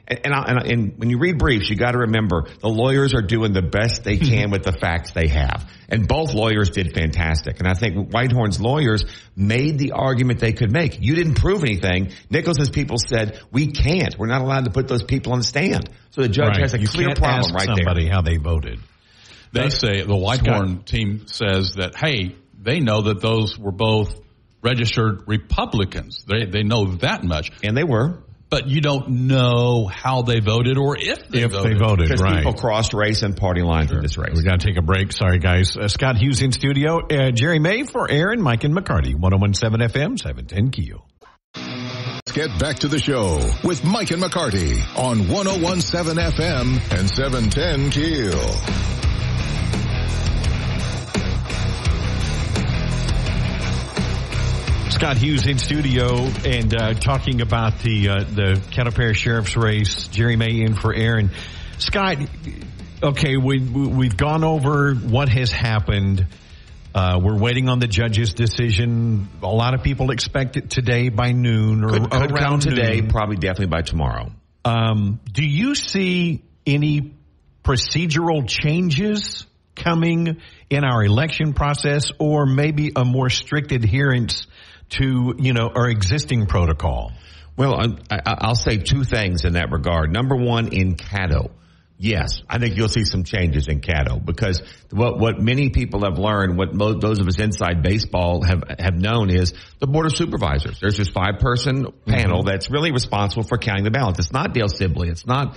G: when you read briefs, you got to remember the lawyers are doing the best they can with the facts they have. And both lawyers did fantastic. And I think Whitehorn's lawyers made the argument they could make. You didn't prove anything. Nicholson's people said, we can't. We're not allowed to put those people on the stand. So the judge has a clear problem right there.
B: Somebody how they voted.
F: They say the Whitehorn team says that, hey, they know that those were both registered Republicans. They know that much.
G: And they were.
F: But you don't know how they voted or if they voted.
G: Because
B: right.
G: people crossed race and party lines in this race.
B: We got to take a break. Sorry, guys. Scott Hughes in studio. Jerry May for Aaron, Mike, and McCarty. 101.7 FM, 710 KEEL.
A: Let's get back to the show with Mike and McCarty on 101.7 FM and 710 KEEL.
B: Scott Hughes in studio and talking about the Caddo Parish Sheriff's race. Jerry May in for Aaron. Scott, okay, we've gone over what has happened. We're waiting on the judge's decision. A lot of people expect it today by noon or
G: could
B: around
G: today,
B: noon.
G: probably definitely by tomorrow.
B: Do you see any procedural changes coming in our election process, or maybe a more strict adherence to, our existing protocol?
G: Well, I'll say 2 things in that regard. Number one, in Caddo. Yes, I think you'll see some changes in Caddo, because what many people have learned, what those of us inside baseball have known, is the Board of Supervisors. There's this 5-person panel that's really responsible for counting the ballots. It's not Dale Sibley. It's not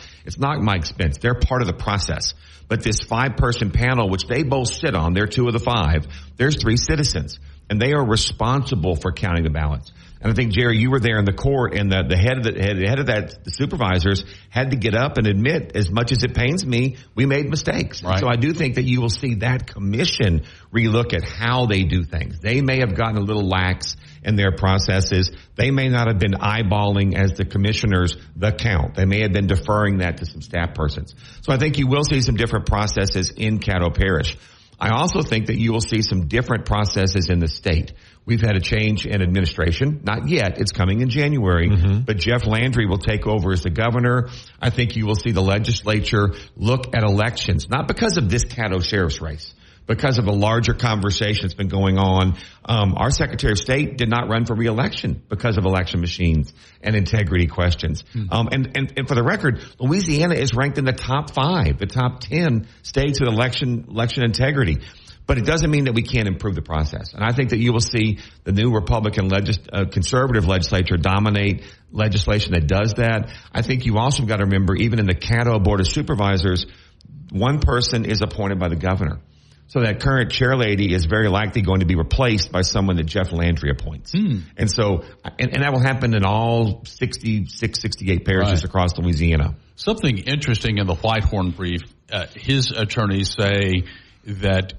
G: Mike Spence. They're part of the process. But this 5-person panel, which they both sit on, they're 2 of the 5. There's 3 citizens, and they are responsible for counting the ballots. And I think, Jerry, you were there in the court, and the head of the supervisors had to get up and admit, as much as it pains me, we made mistakes. Right. So I do think that you will see that commission relook at how they do things. They may have gotten a little lax in their processes. They may not have been eyeballing as the commissioners the count. They may have been deferring that to some staff persons. So I think you will see some different processes in Caddo Parish. I also think that you will see some different processes in the state. We've had a change in administration. Not yet. It's coming in January. But Jeff Landry will take over as the governor. I think you will see the legislature look at elections, not because of this Caddo sheriff's race, because of a larger conversation that's been going on. Our Secretary of State did not run for re-election because of election machines and integrity questions. And for the record, Louisiana is ranked in the top 5, the top 10 states with election integrity. But it doesn't mean that we can't improve the process. And I think that you will see the new Republican conservative legislature dominate legislation that does that. I think you also got to remember, even in the Caddo Board of Supervisors, 1 person is appointed by the governor. So that current chair lady is very likely going to be replaced by someone that Jeff Landry appoints. And so, and that will happen in all 66, 68 parishes across Louisiana.
F: Something interesting in the Whitehorn brief, his attorneys say that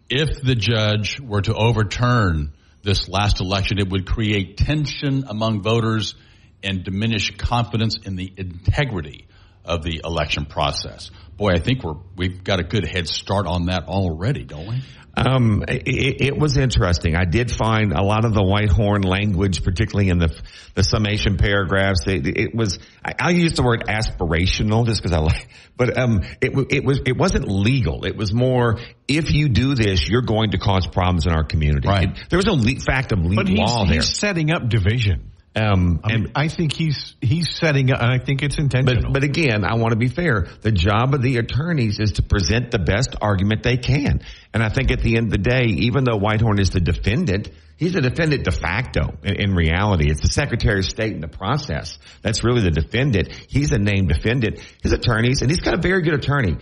F: if the judge were to overturn this last election, it would create tension among voters and diminish confidence in the integrity of the election process. Boy, I think we've got a good head start on that already, don't we?
G: It was interesting. I did find a lot of the Whitehorn language, particularly in the summation paragraphs. I use the word aspirational just because I like, but it wasn't legal. It was more, if you do this, you're going to cause problems in our community.
F: Right.
G: There was no fact of legal law there.
B: He's setting up division. And I think he's setting up, and I think it's intentional.
G: But again, I want to be fair. The job of the attorneys is to present the best argument they can. And I think at the end of the day, even though Whitehorn is the defendant, he's a defendant de facto in reality. It's the Secretary of State in the process. That's really the defendant. He's a named defendant. His attorneys, and he's got a very good attorney.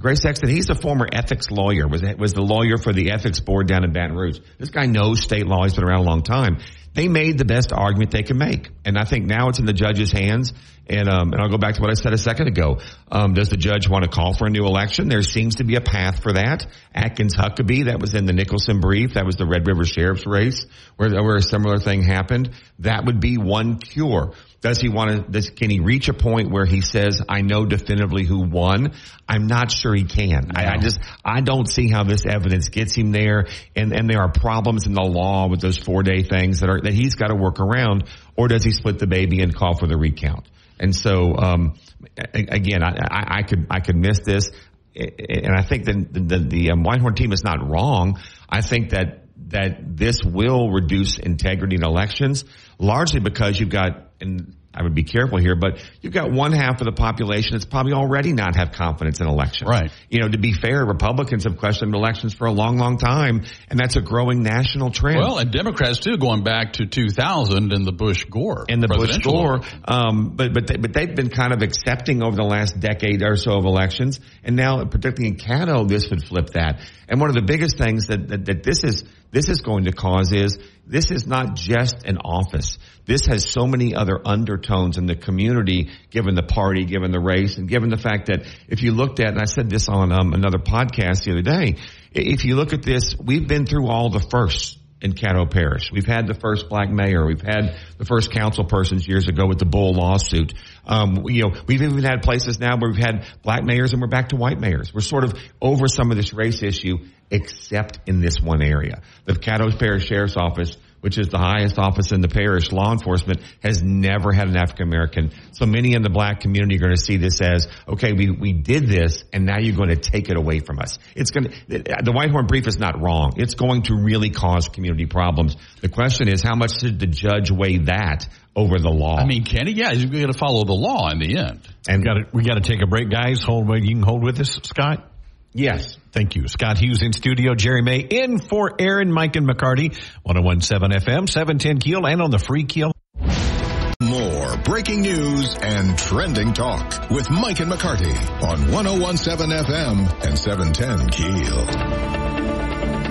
G: Grace Sexton, he's a former ethics lawyer, was the lawyer for the ethics board down in Baton Rouge. This guy knows state law. He's been around a long time. They made the best argument they could make. And I think now it's in the judge's hands. And I'll go back to what I said a second ago. Does the judge want to call for a new election? There seems to be a path for that. Atkins-Huckabee, that was in the Nicholson brief. That was the Red River Sheriff's race where a similar thing happened. That would be one cure. Can he reach a point where he says, I know definitively who won? I'm not sure he can. No. I don't see how this evidence gets him there. And there are problems in the law with those 4-day things that he's got to work around. Or does he split the baby and call for the recount? And so, again, I could miss this. And I think that the Whitehorn team is not wrong. I think that this will reduce integrity in elections, largely because you've got, and I would be careful here, but you've got one half of the population that's probably already not have confidence in elections.
F: Right.
G: To be fair, Republicans have questioned elections for a long, long time, and that's a growing national trend.
F: Well, and Democrats too, going back to 2000 and the Bush-Gore.
G: And the Bush-Gore, but they've been kind of accepting over the last decade or so of elections, and now, particularly in Caddo, this would flip that. And one of the biggest things that this is going to cause is, this is not just an office. This has so many other undertones in the community, given the party, given the race, and given the fact that if you looked at, and I said this on another podcast the other day, if you look at this, we've been through all the firsts in Caddo Parish. We've had the first black mayor. We've had the first council persons years ago with the Bull lawsuit. We've even had places now where we've had black mayors and we're back to white mayors. We're sort of over some of this race issue, except in this one area. The Caddo Parish Sheriff's Office, which is the highest office in the parish, law enforcement, has never had an African American. So many in the black community are going to see this as, okay, we did this, and now you're going to take it away from us. The Whitehorn brief is not wrong. It's going to really cause community problems. The question is, how much did the judge weigh that over the law?
F: I mean, Kenny, yeah, he's going to follow the law in the end.
B: And we got to take a break, guys. You can hold with us, Scott.
G: Yes.
B: Thank you. Scott Hughes in studio. Jerry May in for Aaron, Mike, and McCarty. 101.7 FM, 710 KEEL, and on the free KEEL.
A: More breaking news and trending talk with Mike and McCarty on 101.7 FM and 710 KEEL.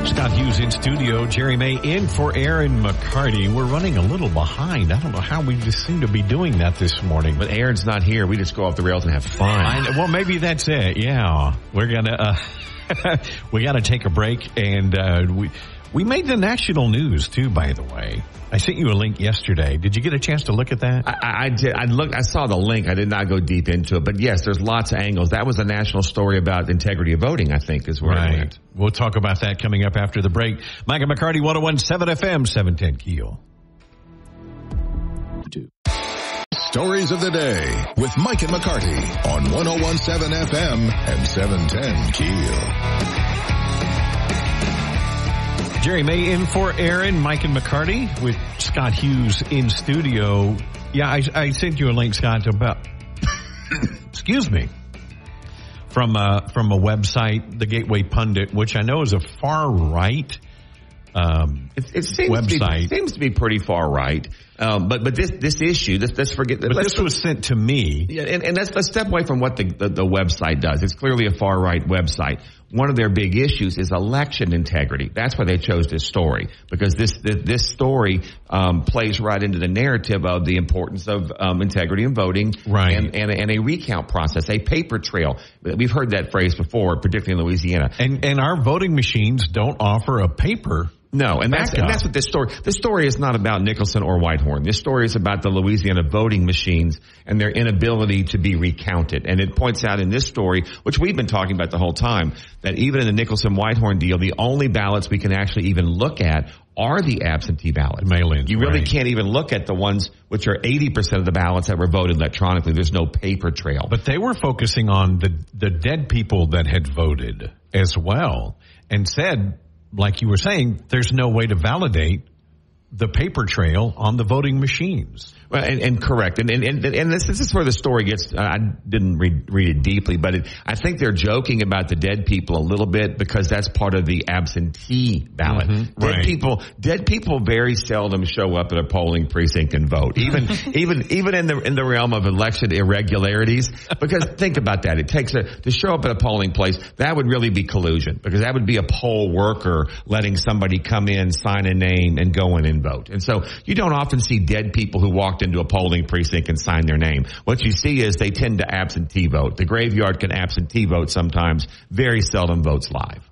B: Scott Hughes in studio. Jerry May in for Aaron McCarty. We're running a little behind. I don't know how we just seem to be doing that this morning.
G: But Aaron's not here. We just go off the rails and have fun.
B: Well, maybe that's it. Yeah. We're going to, we got to take a break. And we made the national news, too, by the way. I sent you a link yesterday. Did you get a chance to look at that?
G: I did. I saw the link. I did not go deep into it. But yes, there's lots of angles. That was a national story about integrity of voting, I think, is where it went.
B: We'll talk about that coming up after the break. Mike and McCarty, 101.7 FM, 710 KEEL.
A: Stories of the day with Mike and McCarty on 101.7 FM and 710 KEEL.
B: Jerry May in for Aaron, Mike and McCarty with Scott Hughes in studio. Yeah, I sent you a link, Scott, about, excuse me, from a website, the Gateway Pundit, which I know is a far right
G: website.
B: It seems
G: to be pretty far right. But this issue, let's forget that.
B: But this was sent to me.
G: Yeah, and let's step away from what the website does. It's clearly a far right website. One of their big issues is election integrity. That's why they chose this story, because this story plays right into the narrative of the importance of integrity in voting,
B: right,
G: and a recount process, a paper trail. We've heard that phrase before, particularly in Louisiana.
B: And our voting machines don't offer a paper.
G: No, and that's what this story is not about Nicholson or Whitehorn. This story is about the Louisiana voting machines and their inability to be recounted. And it points out in this story, which we've been talking about the whole time, that even in the Nicholson-Whitehorn deal, the only ballots we can actually even look at are the absentee ballots.
B: Mail-ins.
G: You really can't even look at the ones which are 80% of the ballots that were voted electronically. There's no paper trail.
B: But they were focusing on the dead people that had voted as well, and said, like you were saying, there's no way to validate the paper trail on the voting machines.
G: Well, and correct. And this is where the story gets, I didn't read it deeply, but I think they're joking about the dead people a little bit because that's part of the absentee ballot.
B: Mm-hmm,
G: Dead people very seldom show up at a polling precinct and vote. Even in the realm of election irregularities, because think about that. It takes to show up at a polling place, that would really be collusion, because that would be a poll worker letting somebody come in, sign a name, and go in and vote. And so you don't often see dead people who walked into a polling precinct and sign their name. What you see is they tend to absentee vote. The graveyard can absentee vote sometimes, very seldom votes live.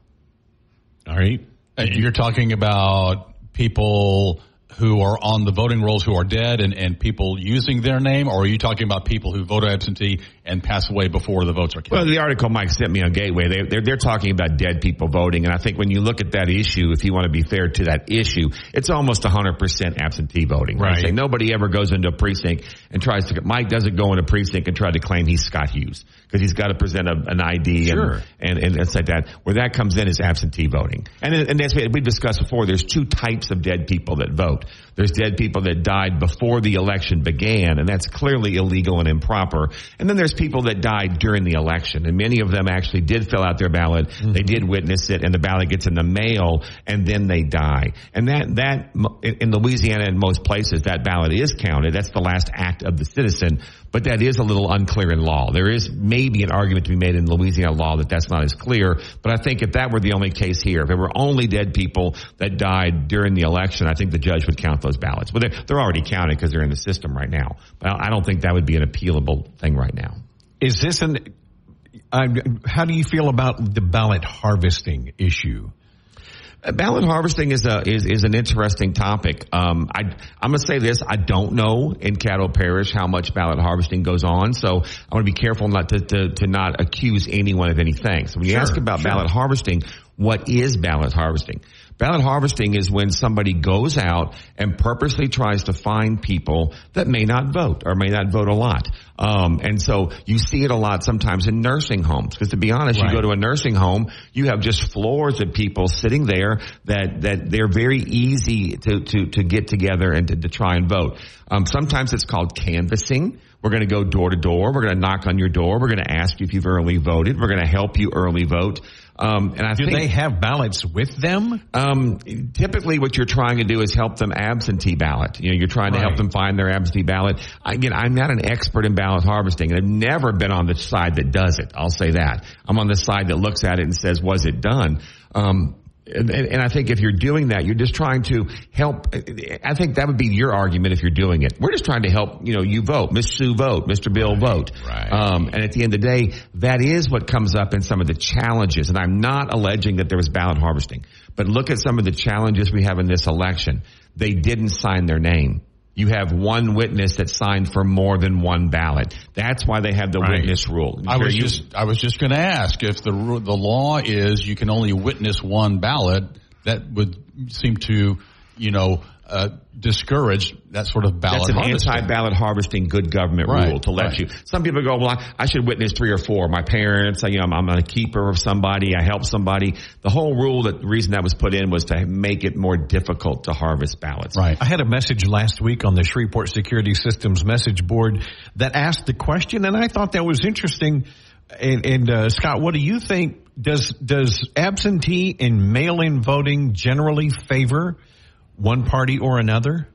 B: All right.
F: You're talking about people who are on the voting rolls who are dead and people using their name, or are you talking about people who vote absentee and pass away before the votes are counted?
G: Well, the article Mike sent me on Gateway, they're talking about dead people voting, and I think when you look at that issue, if you want to be fair to that issue, it's almost 100% absentee voting.
B: Right.
G: Say nobody ever goes into a precinct and tries to. Mike doesn't go into a precinct and try to claim he's Scott Hughes, because he's got to present an ID and it's like that. Where that comes in is absentee voting, and that's what we discussed before. There's two types of dead people that vote. There's dead people that died before the election began, and that's clearly illegal and improper. And then there's people that died during the election, and many of them actually did fill out their ballot. Mm-hmm. They did witness it, and the ballot gets in the mail, and then they die. And that in Louisiana and most places, that ballot is counted. That's the last act of the citizen. But that is a little unclear in law. There is maybe an argument to be made in Louisiana law that that's not as clear. But I think if that were the only case here, if there were only dead people that died during the election, I think the judge would count those ballots. But they're already counted because they're in the system right now. But I don't think that would be an appealable thing right now.
B: Is this how do you feel about the ballot harvesting issue?
G: Ballot harvesting is an interesting topic. I'm going to say this. I don't know in Caddo Parish how much ballot harvesting goes on. So I want to be careful not to not accuse anyone of anything. So when you ask about ballot harvesting, what is ballot harvesting? Ballot harvesting is when somebody goes out and purposely tries to find people that may not vote or may not vote a lot. And so you see it a lot sometimes in nursing homes, because to be honest, you go to a nursing home, you have just floors of people sitting there that they're very easy to get together and to try and vote. Sometimes it's called canvassing. We're going to go door to door. We're going to knock on your door. We're going to ask you if you've early voted. We're going to help you early vote. And I think
B: they have ballots with them?
G: Typically what you're trying to do is help them absentee ballot. You're trying to help them find their absentee ballot. Again, I'm not an expert in ballot harvesting, and I've never been on the side that does it. I'll say that. I'm on the side that looks at it and says, was it done? And I think if you're doing that, you're just trying to help. I think that would be your argument if you're doing it. We're just trying to help, you vote. Miss Sue vote. Mr. Bill vote.
B: Right.
G: And at the end of the day, that is what comes up in some of the challenges. And I'm not alleging that there was ballot harvesting. But look at some of the challenges we have in this election. They didn't sign their name. You have one witness that signed for more than one ballot. That's why they have the witness rule.
F: I was just going to ask, if the law is you can only witness one ballot, that would seem to, discourage that sort of ballot harvesting.
G: That's an anti-ballot harvesting good government rule to let you. Some people go, well, I should witness 3 or 4. My parents, I'm a keeper of somebody. I help somebody. The whole rule, the reason that was put in was to make it more difficult to harvest ballots.
B: Right. I had a message last week on the Shreveport Security Systems message board that asked the question, and I thought that was interesting. And Scott, what do you think? Does absentee and mail-in voting generally favor one party or another?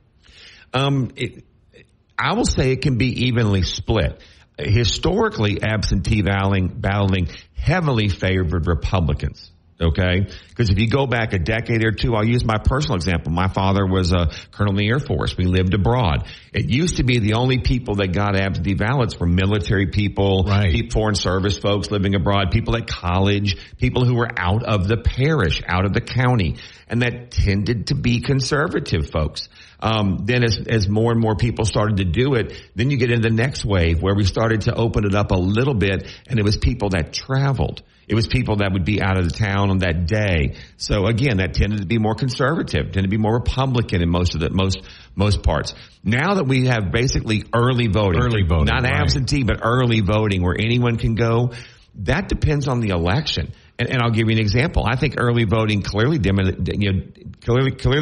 G: I will say it can be evenly split. Historically, absentee balloting heavily favored Republicans. Okay? Because if you go back a decade or two, I'll use my personal example. My father was a colonel in the Air Force. We lived abroad. It used to be the only people that got absentee ballots were military people, foreign service folks living abroad, people at college, people who were out of the parish, out of the county. And that tended to be conservative folks. Then as more and more people started to do it, then you get into the next wave where we started to open it up a little bit, and it was people that traveled. It was people that would be out of the town on that day. So again, that tended to be more conservative, tended to be more Republican in most parts. Now that we have basically early voting, not absentee, but early voting where anyone can go, that depends on the election. And I'll give you an example. I think early voting clearly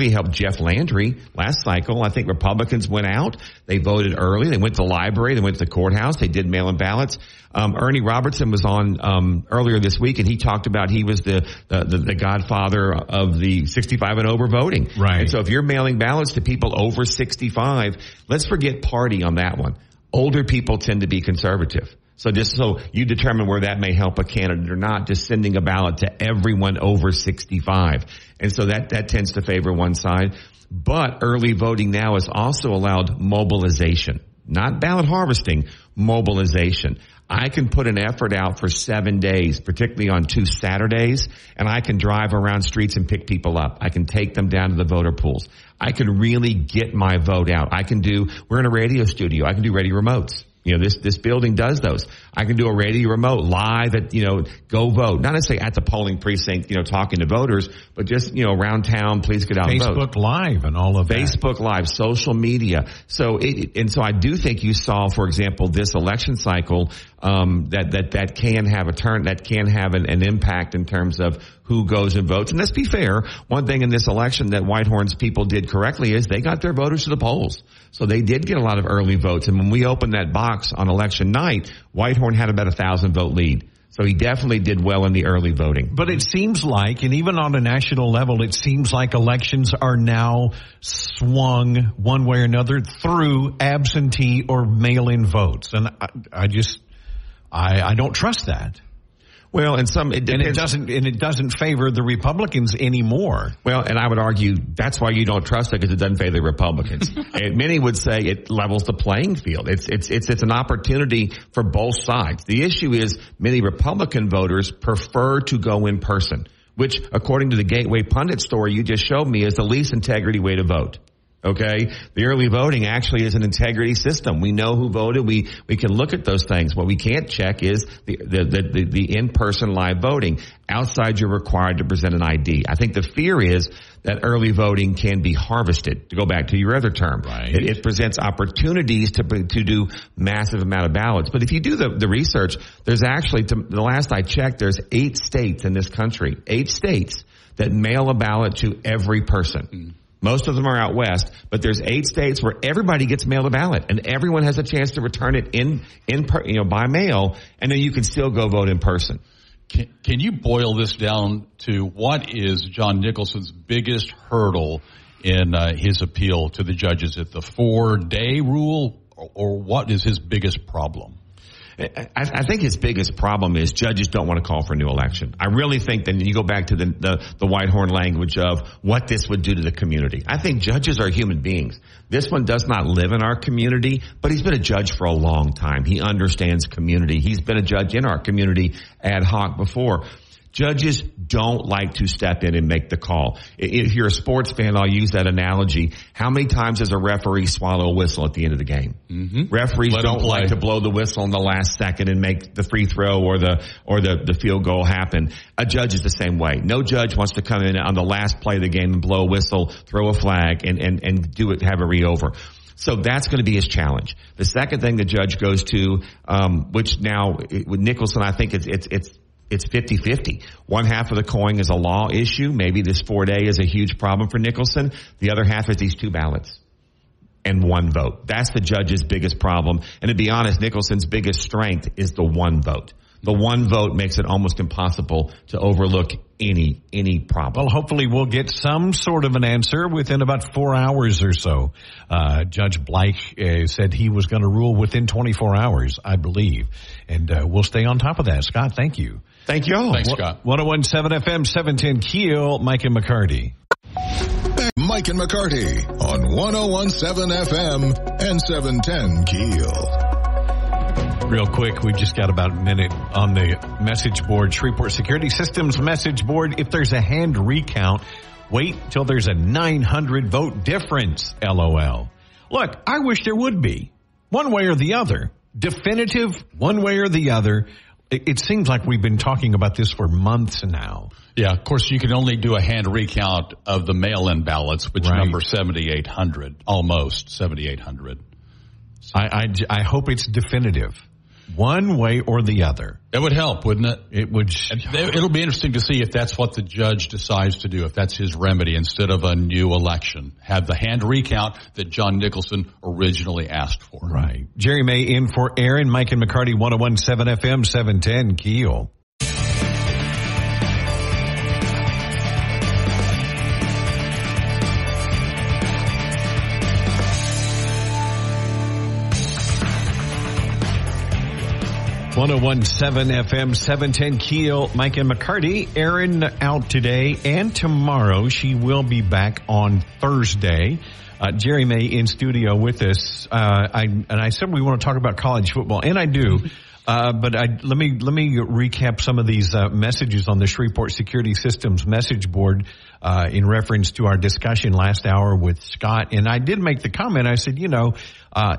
G: helped Jeff Landry last cycle. I think Republicans went out. They voted early. They went to the library. They went to the courthouse. They did mail-in ballots. Ernie Robertson was on earlier this week, and he talked about he was the godfather of the 65 and over voting.
B: Right.
G: And so if you're mailing ballots to people over 65, let's forget party on that one. Older people tend to be conservative. So just so you determine where that may help a candidate or not, just sending a ballot to everyone over 65. And so that tends to favor one side. But early voting now has also allowed mobilization, not ballot harvesting, mobilization. I can put an effort out for 7 days, particularly on 2 Saturdays, and I can drive around streets and pick people up. I can take them down to the voter pools. I can really get my vote out. We're in a radio studio. I can do radio remotes. You know, this building does those. I can do a radio remote live at, go vote. Not necessarily at the polling precinct, talking to voters, but just, around town, please get out and vote.
B: Facebook Live and all of that.
G: Facebook Live, social media. So I do think you saw, for example, this election cycle, that can have an impact in terms of who goes and votes. And let's be fair, one thing in this election that Whitehorn's people did correctly is they got their voters to the polls. So they did get a lot of early votes. And when we opened that box on election night, Whitehorn had about 1,000 vote lead. So he definitely did well in the early voting.
B: But it seems like, and even on a national level, it seems like elections are now swung one way or another through absentee or mail-in votes. And I don't trust that.
G: Well, it doesn't favor the Republicans anymore. Well, and I would argue that's why you don't trust it, because it doesn't favor the Republicans. And many would say it levels the playing field. It's an opportunity for both sides. The issue is many Republican voters prefer to go in person, which, according to the Gateway Pundit story you just showed me, is the least integrity way to vote. Okay, the early voting actually is an integrity system. We know who voted. We can look at those things. What we can't check is the in-person live voting. Outside, you're required to present an ID. I think the fear is that early voting can be harvested. To go back to your other term,
B: right.
G: It presents opportunities to do massive amount of ballots. But if you do the research, there's actually, the last I checked, there's 8 states in this country, 8 states that mail a ballot to every person. Most of them are out west, but there's 8 states where everybody gets mailed a ballot, and everyone has a chance to return it by mail, and then you can still go vote in person.
F: Can you boil this down to what is John Nicholson's biggest hurdle in his appeal to the judges? Is it the 4-day rule, or what is his biggest problem?
G: I think his biggest problem is judges don't want to call for a new election. I really think that you go back to the Whitehorn language of what this would do to the community. I think judges are human beings. This one does not live in our community, but he's been a judge for a long time. He understands community. He's been a judge in our community ad hoc before. Judges don't like to step in and make the call. If you're a sports fan, I'll use that analogy. How many times does a referee swallow a whistle at the end of the game? Mm-hmm. Referees don't like to blow the whistle in the last second and make the free throw or the field goal happen. A judge is the same way. No judge wants to come in on the last play of the game and blow a whistle, throw a flag, and do it, have it re-over. So that's going to be his challenge. The second thing the judge goes to, which now with Nicholson, I think it's 50-50. One half of the coin is a law issue. Maybe this 4-day is a huge problem for Nicholson. The other half is these 2 ballots and 1 vote. That's the judge's biggest problem. And to be honest, Nicholson's biggest strength is the 1 vote. The 1 vote makes it almost impossible to overlook any problem.
B: Well, hopefully we'll get some sort of an answer within about 4 hours or so. Judge Bleich said he was going to rule within 24 hours, I believe. And we'll stay on top of that. Scott, thank you.
G: Thank you all.
F: Thanks, Scott.
B: 101.7 FM, 710 KEEL, Mike and McCarty.
A: Mike and McCarty on 101.7 FM and 710 KEEL.
B: Real quick, we've just got about a minute on the message board, Shreveport Security Systems message board. If there's a hand recount, wait till there's a 900 vote difference, LOL. Look, I wish there would be. One way or the other. Definitive, one way or the other. It seems like we've been talking about this for months now.
F: Yeah, of course, you can only do a hand recount of the mail-in ballots, which number 7,800, almost 7,800.
B: I hope it's definitive. One way or the other.
F: It would help, wouldn't it?
B: It would.
F: It'll be interesting to see if that's what the judge decides to do, if that's his remedy instead of a new election. Have the hand recount that John Nicholson originally asked for.
B: Right. Jerry May in for Aaron, Mike and McCarty, 101.7 FM, 710 KEEL. .101.7 FM, 710 KEEL, Mike and McCarty. Erin out today and tomorrow. She will be back on Thursday. Jerry May in studio with us. I said we want to talk about college football, and I do. But let me recap some of these messages on the Shreveport Security Systems message board in reference to our discussion last hour with Scott. And I did make the comment. I said,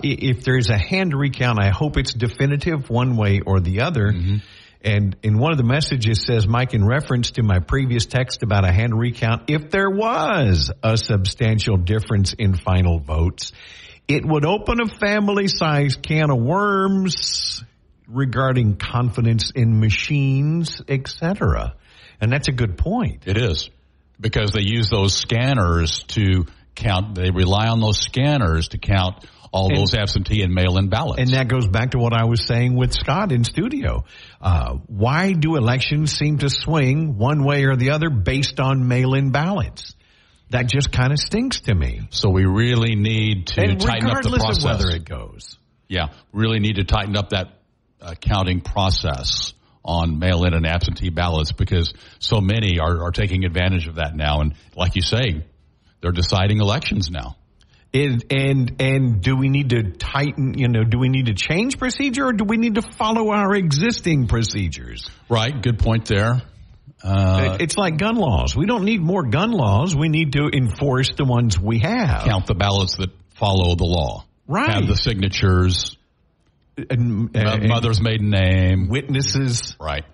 B: if there's a hand recount, I hope it's definitive one way or the other. Mm-hmm. And in one of the messages says, Mike, in reference to my previous text about a hand recount, if there was a substantial difference in final votes, it would open a family-sized can of worms regarding confidence in machines, etc. And that's a good point.
F: It is, because they use those scanners to count. They rely on those scanners to count all those absentee and mail-in ballots.
B: And that goes back to what I was saying with Scott in studio. Why do elections seem to swing one way or the other based on mail-in ballots? That just kind of stinks to me.
F: So we really need to tighten up the process.
B: Regardless of whether it goes.
F: Yeah, really need to tighten up that counting process on mail-in and absentee ballots, because so many are taking advantage of that now. And like you say, they're deciding elections now.
B: And do we need to tighten, do we need to change procedure, or do we need to follow our existing procedures?
F: Right. Good point there.
B: It's like gun laws. We don't need more gun laws. We need to enforce the ones we have.
F: Count the ballots that follow the law.
B: Right.
F: Have the signatures. And mother's maiden name.
B: Witnesses.
F: Right.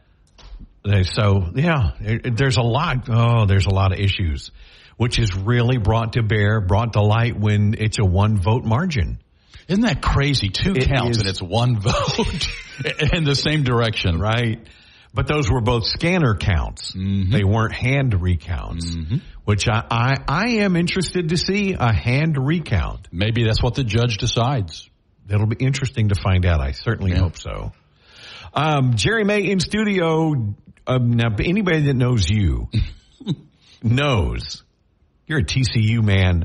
B: So, yeah, there's a lot of issues, which is really brought to light when it's a one vote margin.
F: Isn't that crazy? Two counts and it's one vote in the same direction.
B: Right. But those were both scanner counts. Mm-hmm. They weren't hand recounts, mm-hmm. which I am interested to see a hand recount.
F: Maybe that's what the judge decides.
B: That'll be interesting to find out. I certainly hope so. Jerry May in studio. Now, anybody that knows you knows you're a TCU man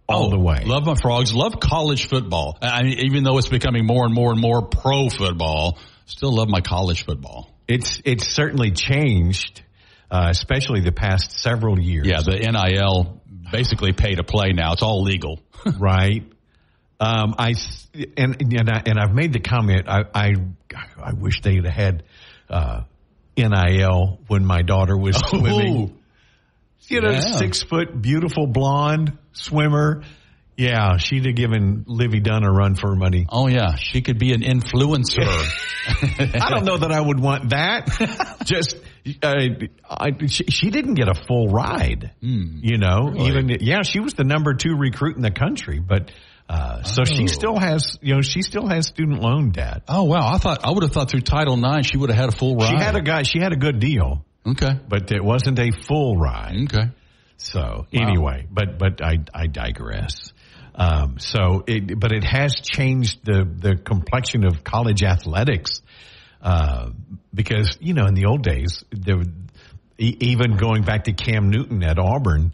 B: all the way.
F: Love my Frogs. Love college football. I mean, even though it's becoming more and more and more pro football, still love my college football.
B: It's certainly changed, especially the past several years.
F: Yeah, the NIL basically pay to play now. It's all legal.
B: Right. I've made the comment. I wish they'd have had NIL when my daughter was swimming. 6 foot, beautiful blonde swimmer. Yeah, she'd have given Livy Dunn a run for her money.
F: Oh yeah, she could be an influencer.
B: I don't know that I would want that. Just she didn't get a full ride.
F: Really?
B: Even she was the number 2 recruit in the country, but. So she still has, student loan debt.
F: Oh wow! I would have thought through Title IX she would have had a full ride.
B: She had a good deal.
F: Okay,
B: but it wasn't a full ride.
F: Okay.
B: So anyway, but I digress. But it has changed the complexion of college athletics, because in the old days even going back to Cam Newton at Auburn,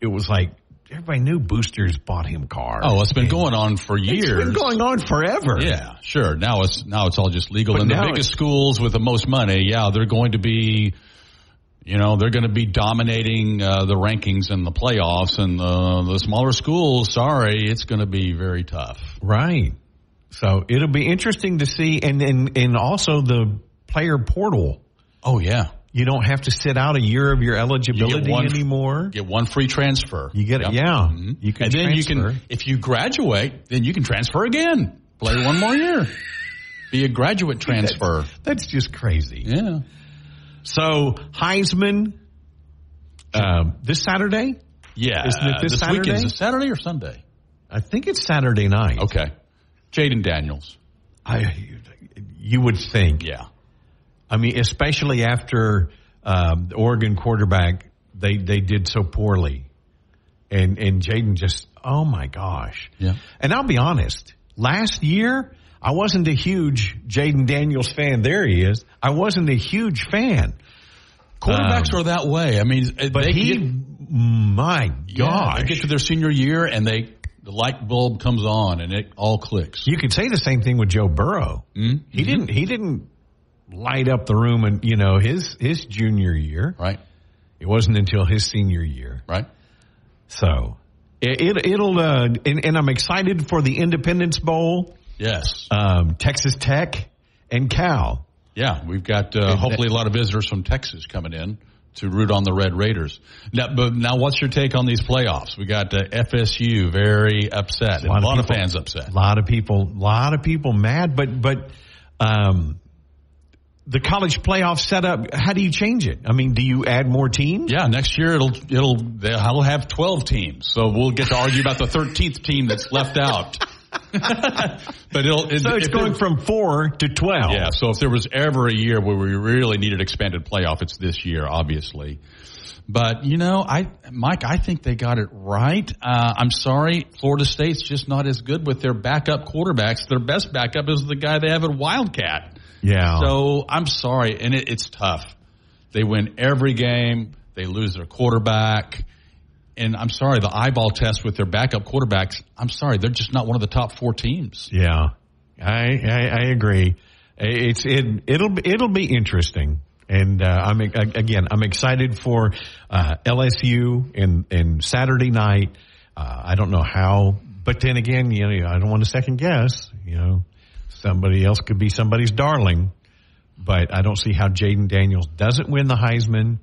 B: it was like everybody knew boosters bought him cars.
F: Oh, it's been going on for years.
B: It's been going on forever.
F: Yeah, sure. Now it's all just legal. And the biggest schools with the most money, they're going to be, they're going to be dominating the rankings and the playoffs. And the smaller schools, sorry, it's going to be very tough.
B: Right. So it'll be interesting to see, and also the player portal.
F: Oh yeah.
B: You don't have to sit out a year of your eligibility anymore.
F: Get one free transfer.
B: You get it, yeah. Mm-hmm. You can transfer.
F: If you graduate, then you can transfer again. Play one more year. Be a graduate transfer.
B: That's just crazy.
F: Yeah.
B: So Heisman this Saturday?
F: Yeah.
B: Isn't it this Saturday?
F: Weekend. Is it Saturday or Sunday?
B: I think it's Saturday night.
F: Okay. Jaden Daniels.
B: You would think.
F: Yeah.
B: I mean, especially after the Oregon quarterback, they did so poorly. And Jaden just, oh my gosh.
F: Yeah.
B: And I'll be honest, last year, I wasn't a huge Jaden Daniels fan. There he is. I wasn't a huge fan.
F: Quarterbacks are that way. I mean,
B: my gosh.
F: They get to their senior year and the light bulb comes on and it all clicks.
B: You could say the same thing with Joe Burrow. Mm-hmm. He didn't light up the room in, his junior year.
F: Right.
B: It wasn't until his senior year.
F: Right.
B: So it'll and I'm excited for the Independence Bowl.
F: Yes.
B: Texas Tech and Cal.
F: Yeah, we've got hopefully a lot of visitors from Texas coming in to root on the Red Raiders. Now what's your take on these playoffs? We got FSU very upset. A lot of fans upset.
B: A lot of people mad, but the college playoff setup, how do you change it? I mean, do you add more teams?
F: Yeah, next year they'll have 12 teams. So we'll get to argue about the 13th team that's left out. But
B: it's going from 4 to 12.
F: Yeah, so if there was ever a year where we really needed expanded playoff, it's this year, obviously. But, Mike, I think they got it right. I'm sorry, Florida State's just not as good with their backup quarterbacks. Their best backup is the guy they have at Wildcat.
B: Yeah.
F: So I'm sorry, and it's tough. They win every game. They lose their quarterback. And I'm sorry, the eyeball test with their backup quarterbacks, I'm sorry, they're just not one of the top 4 teams.
B: Yeah, I agree. It'll be interesting. And I'm excited for LSU and Saturday night. I don't know how, but then again, I don't want to second guess. Somebody else could be somebody's darling, but I don't see how Jaden Daniels doesn't win the Heisman,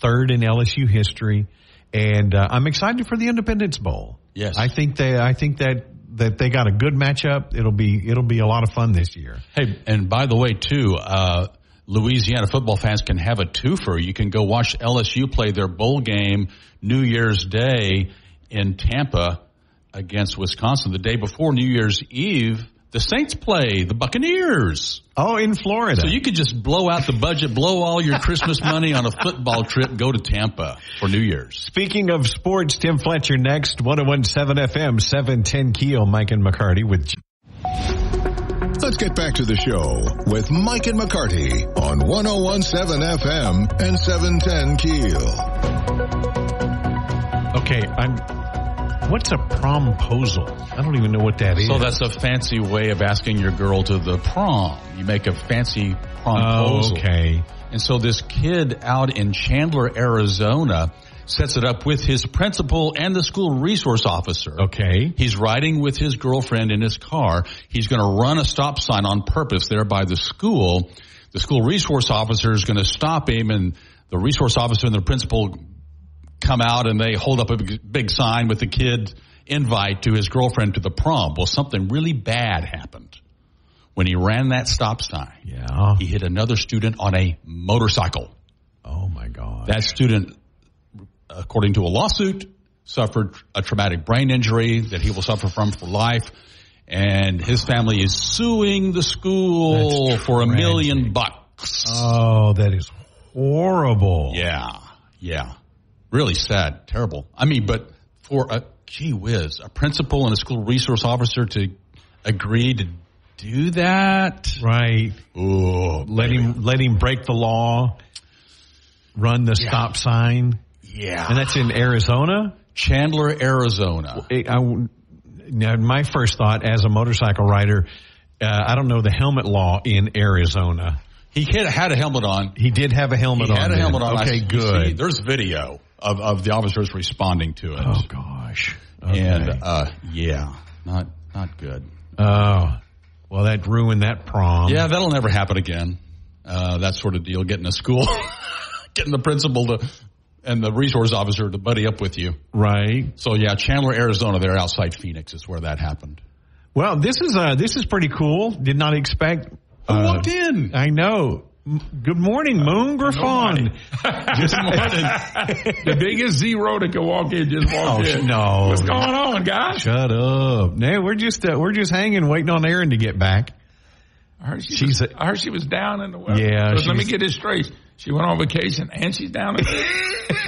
B: 3rd in LSU history, and I'm excited for the Independence Bowl.
F: Yes,
B: I think that they got a good matchup. It'll be a lot of fun this year.
F: Hey, and by the way, too, Louisiana football fans can have a twofer. You can go watch LSU play their bowl game New Year's Day in Tampa against Wisconsin. The day before New Year's Eve, the Saints play the Buccaneers.
B: Oh, in Florida.
F: So you could just blow out the budget, blow all your Christmas money on a football trip, go to Tampa for New Year's.
B: Speaking of sports, Tim Fletcher next, 101.7 FM, 710 KEEL, Mike and McCarty with...
A: Let's get back to the show with Mike and McCarty on 101.7 FM and 710 KEEL.
B: Okay, what's a promposal? I don't even know what that is.
F: So that's a fancy way of asking your girl to the prom. You make a fancy promposal.
B: Oh, okay.
F: And so this kid out in Chandler, Arizona, sets it up with his principal and the school resource officer.
B: Okay.
F: He's riding with his girlfriend in his car. He's going to run a stop sign on purpose there by the school. The school resource officer is going to stop him, and the resource officer and the principal come out and they hold up a big sign with the kid invite to his girlfriend to the prom. Well, something really bad happened. When he ran that stop sign, he hit another student on a motorcycle.
B: Oh, my God.
F: That student, according to a lawsuit, suffered a traumatic brain injury that he will suffer from for life. And his family is suing the school for $1 million.
B: Oh, that is horrible.
F: Yeah. Really sad, terrible. I mean, but for gee whiz, a principal and a school resource officer to agree to do that.
B: Right.
F: Ooh,
B: let him break the law. run the stop sign.
F: Yeah.
B: And that's in Arizona?
F: Chandler, Arizona.
B: Now, my first thought as a motorcycle rider, I don't know the helmet law in Arizona.
F: He had a helmet on.
B: He did have a helmet on.
F: He had a helmet on.
B: Okay, good.
F: There's video of the officers responding to it.
B: Oh, gosh. Okay.
F: And, not good.
B: Oh, well, that ruined that prom.
F: Yeah, that'll never happen again. That sort of deal, getting to school, getting the principal and the resource officer to buddy up with you.
B: Right.
F: So, yeah, Chandler, Arizona, they're outside Phoenix is where that happened.
B: Well, this is pretty cool. Did not expect.
F: Who walked in?
B: I know. Good morning, Moon Griffon.
H: Just morning. The biggest zero that can walk in just walked in.
B: No.
H: What's going on, guys?
B: Shut up. No, we're just hanging, waiting on Erin to get back.
H: I heard she was down in the weather.
B: Yeah.
H: So let me get this straight. She went on vacation and she's down in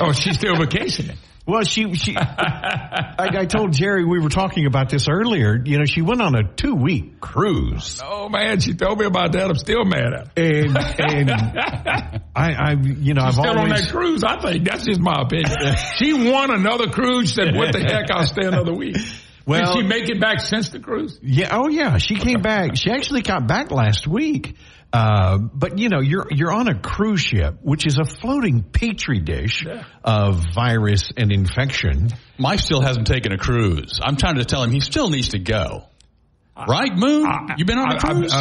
H: Oh, she's still vacationing.
B: Well, she I told Jerry we were talking about this earlier. You know, she went on a 2-week cruise.
H: Oh man, she told me about that. I'm still mad at her.
B: And I've
H: still
B: always
H: on that cruise. I think that's just my opinion. She won another cruise. Said, "What the heck? I'll stay another week."
B: Well,
H: did she make it back since the cruise?
B: Yeah. Oh yeah, she came back. She actually got back last week. But you're on a cruise ship, which is a floating petri dish of virus and infection.
F: Mike still hasn't taken a cruise. I'm trying to tell him he still needs to go. Right, Moon? You been on a cruise?
H: 8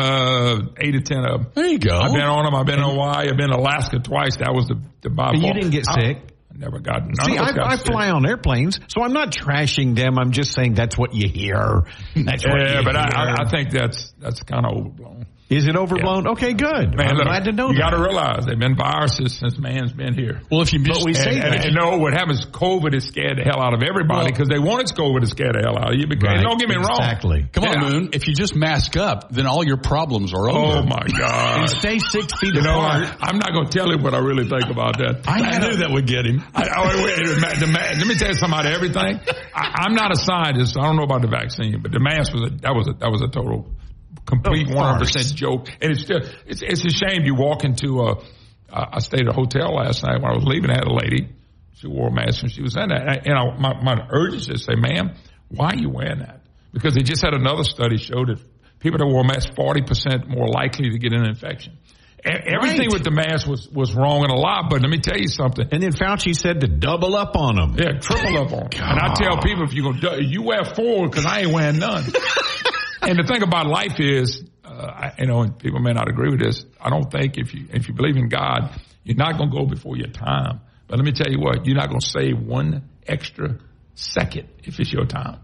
H: to 10 of them.
F: There you go.
H: I've been on them. I've been in Hawaii. I've been in Alaska twice. That was the by
B: And you didn't get sick?
H: I never got.
B: See, I fly on airplanes, so I'm not trashing them. I'm just saying that's what you hear. That's what you hear.
H: But I think that's kind of overblown.
B: Is it overblown? Yeah. Okay, good.
H: Man,
B: I'm
H: look,
B: glad to know
H: you
B: that.
H: got to realize they've been viruses since man's been here.
F: Well, if you
B: but we say that.
H: And know what happens? COVID has scared the hell out of everybody because they wanted COVID to scare the hell out of you. Because
B: right.
H: Don't get me wrong.
B: Exactly.
F: Come on, Moon. If you just mask up, then all your problems are over.
H: Oh my God!
B: And stay 6 feet apart.
H: I'm not going to tell him what I really think about that.
F: I knew that would get him.
H: Let me tell you something about everything. I'm not a scientist. So I don't know about the vaccine, but the mask was a total. Complete 100% joke, and it's a shame. You walk into I stayed at a hotel last night when I was leaving. I had a lady, she wore a mask and she was in that. And my urgency to say, "Ma'am, why are you wearing that?" Because they just had another study showed that people that wore masks 40% more likely to get an infection. Everything with the mask was wrong and a lot, but let me tell you something.
B: And then Fauci said to double up on them.
H: Yeah, triple up on them. And I tell people, if you wear 4 because I ain't wearing none. And the thing about life is, and people may not agree with this. I don't think if you believe in God, you're not going to go before your time. But let me tell you what, you're not going to save 1 extra second if it's your time.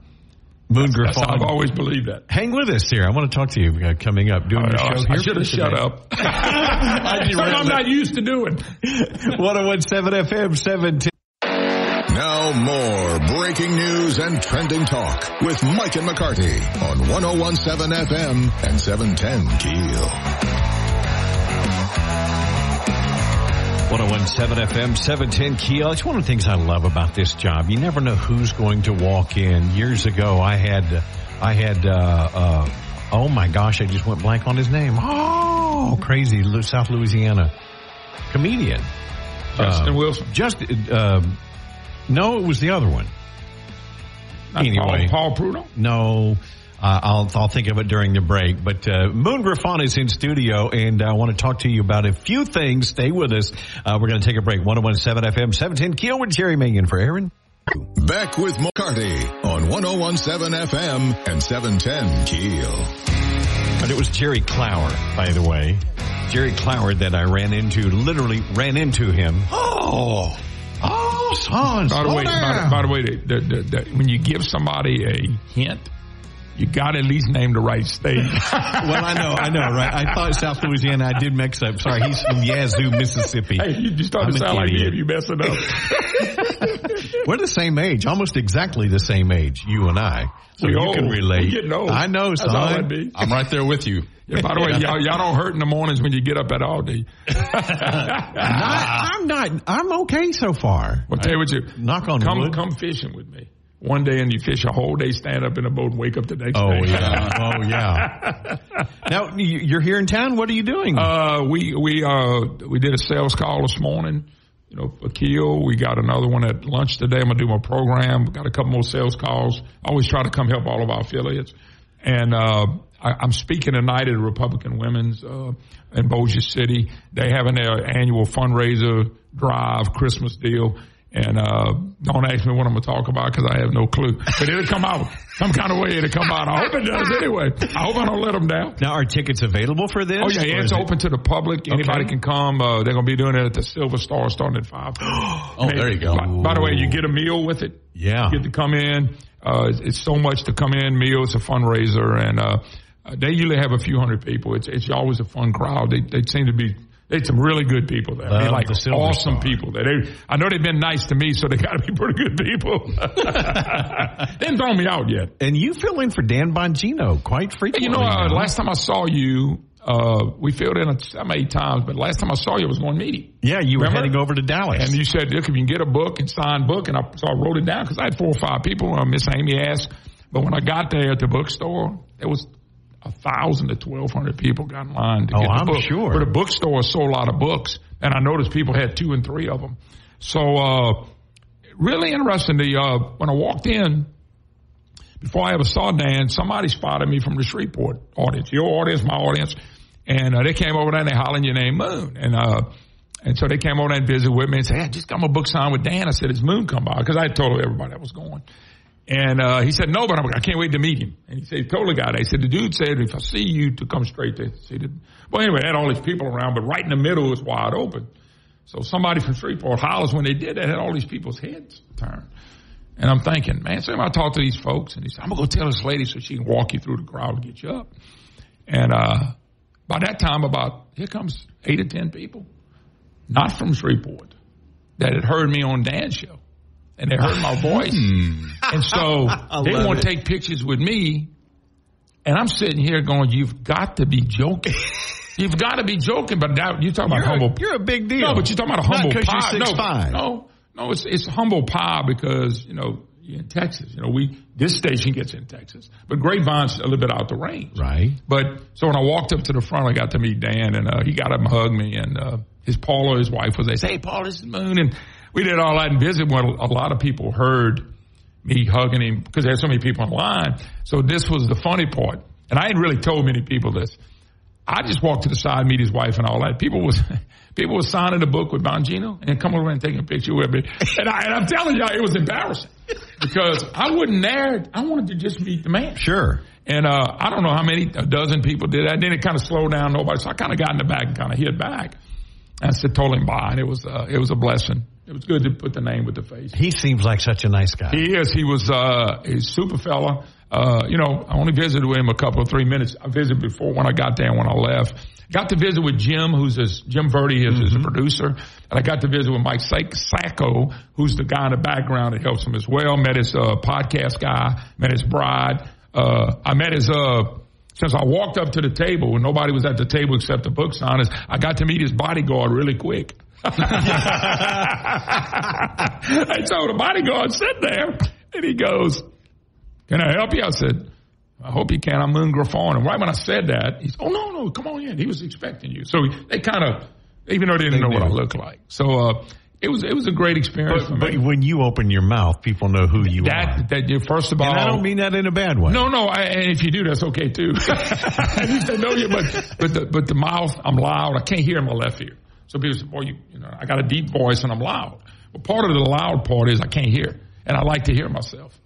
B: Moon Griffon.
H: I've always believed that.
B: Hang with us here. I want to talk to you coming up. Doing your show here.
H: I should have shut up. Something I'm not used to doing.
B: 101.7 FM 710.
A: Now more breaking news and trending talk with Mike and McCarty on 101.7 FM and 710 KEEL.
B: 101.7 FM, 710 KEEL. It's one of the things I love about this job. You never know who's going to walk in. Years ago, I had, oh my gosh, I just went blank on his name. Oh, crazy, South Louisiana comedian.
H: Justin Wilson.
B: No, it was the other one. Anyway,
H: Paul Prudhomme?
B: No, I'll think of it during the break. But Moon Griffon is in studio, and I want to talk to you about a few things. Stay with us. We're going to take a break. 101.7 FM, 710 KEEL with Jerry Mangan for Aaron.
A: Back with McCarty on 101.7 FM and 710 KEEL.
B: And it was Jerry Clower, by the way. Jerry Clower that I literally ran into him. Oh, son,
H: by the way, when you give somebody a hint, you got to at least name the right state.
B: Well, I know, right? I thought South Louisiana. I did mix up. Sorry, he's from Yazoo, Mississippi.
H: Hey, you just started to sound like you messing up.
B: We're the same age, almost exactly the same age, you and I. So you can relate.
H: We're getting old.
B: I know, son.
H: That's all that be.
F: I'm right there with you.
H: Yeah, by the way, y'all don't hurt in the mornings when you get up at all, do you?
B: I'm not. I'm okay so far.
H: Well, tell you what,
B: knock on wood.
H: Come fishing with me. One day and you fish a whole day, stand up in a boat and wake up the next day.
B: Oh, yeah. Now, you're here in town. What are you doing?
H: We did a sales call this morning. for KEEL. We got another one at lunch today. I'm going to do my program. We got a couple more sales calls. I always try to come help all of our affiliates. And I'm speaking tonight at Republican Women's in Bossier City. They have an annual fundraiser drive, Christmas deal. And don't ask me what I'm going to talk about because I have no clue. But it'll come out. Some kind of way it'll come out. I hope it does anyway. I hope I don't let them down.
B: Now, are tickets available for this?
H: Oh, yeah. It's open to the public. Anybody can come. They're going to be doing it at the Silver Star starting at 5.
F: Oh, there you go.
H: By the way, you get a meal with it.
B: Yeah.
H: You get to come in. It's so much to come in. Meal, it's a fundraiser. And they usually have a few hundred people. It's always a fun crowd. They seem to be... There's some really good people there. They're like awesome people there. I know they've been nice to me, so they got to be pretty good people. They didn't throw me out yet.
B: And you fill in for Dan Bongino quite frequently.
H: Last time I saw you, we filled in 7-8 times, but last time I saw you, I was going meeting.
B: Yeah, you were heading over to Dallas.
H: And you said, look, if you can get a book and signed book, and so I wrote it down because I had 4 or 5 people. Miss Amy asked, but when I got there at the bookstore, it was 1,000 to 1,200 people got in line to get the book.
B: I'm sure.
H: But the bookstore sold a lot of books, and I noticed people had 2 and 3 of them. So really interesting. When I walked in, before I ever saw Dan, somebody spotted me from the Shreveport audience, your audience, my audience, and they came over there and they hollering your name, Moon. And so they came over there and visited with me and said, hey, I just got my book signed with Dan. I said, is Moon come by? Because I had told everybody I was going. And he said, no, but I can't wait to meet him. And he said, he told the guy, he said, the dude said, if I see you, to come straight to see the... Well, anyway, they had all these people around, but right in the middle was wide open. So somebody from Shreveport hollers when they did that, had all these people's heads turned. And I'm thinking, man, so I talked to these folks, and he said, I'm going to go tell this lady so she can walk you through the crowd and get you up. And by that time, here comes 8 or 10 people, not from Shreveport, that had heard me on Dan's show. And they heard my voice. And so they want to take pictures with me. And I'm sitting here going, you've got to be joking. You've got to be joking. But now you're talking about humble.
B: You're a big deal.
H: No, but you're talking about a humble pie.
B: You're 6'5".
H: No, it's humble pie because, you're in Texas. This station gets in Texas. But Grapevine's a little bit out the range.
B: Right.
H: But so when I walked up to the front, I got to meet Dan. And he got up and hugged me. And Paula, his wife, was there. Say, hey, Paul, this is Moon. And we did all that and visit when a lot of people heard me hugging him because there had so many people in line. So this was the funny part. And I hadn't really told many people this. I just walked to the side, meet his wife and all that. People was signing the book with Bongino and then come over and taking a picture with me. And I'm telling y'all, it was embarrassing because I wasn't there. I wanted to just meet the man.
B: Sure.
H: And I don't know how many, a dozen people did that. And then it kind of slowed down. Nobody. So I kind of got in the back and kind of hid back. And I told him bye. And it was a blessing. It was good to put the name with the face.
B: He seems like such a nice guy.
H: He is. He was he's a super fella. I only visited with him a couple of 3 minutes. I visited before when I got there and when I left. Got to visit with Jim, Jim Verdi is a producer. And I got to visit with Mike Sacco, who's the guy in the background that helps him as well. Met his podcast guy, met his bride. I met his since I walked up to the table and nobody was at the table except the book signers, I got to meet his bodyguard really quick. And so the bodyguard sat there and he goes, can I help you? I said, I hope you can. I'm Moon Griffon. And right when I said that, he said, oh, no, come on in. He was expecting you. So they kind of, even though they didn't know what I looked like. So it was a great experience for me.
B: But when you open your mouth, people know who you are.
H: First of all.
B: And I don't mean that in a bad way.
H: No, and if you do, that's okay too. At least I know you, but the mouth, I'm loud. I can't hear in my left ear. So people say, boy, I got a deep voice and I'm loud. Well, part of the loud part is I can't hear. And I like to hear myself.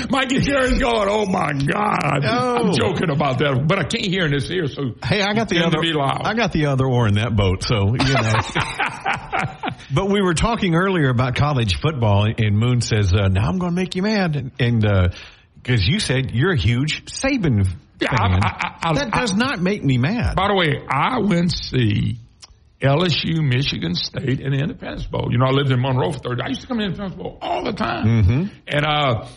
H: Mike and Jerry's going, oh my God. No. I'm joking about that, but I can't hear in this ear. So
B: hey, I got the other oar in that boat. So, But we were talking earlier about college football and Moon says, now I'm going to make you mad. And, cause you said you're a huge Saban fan. That does not make me mad.
H: By the way, I went to see LSU, Michigan State, and the Independence Bowl. I lived in Monroe for 30 years. I used to come to the Independence Bowl all the time. Mm-hmm. And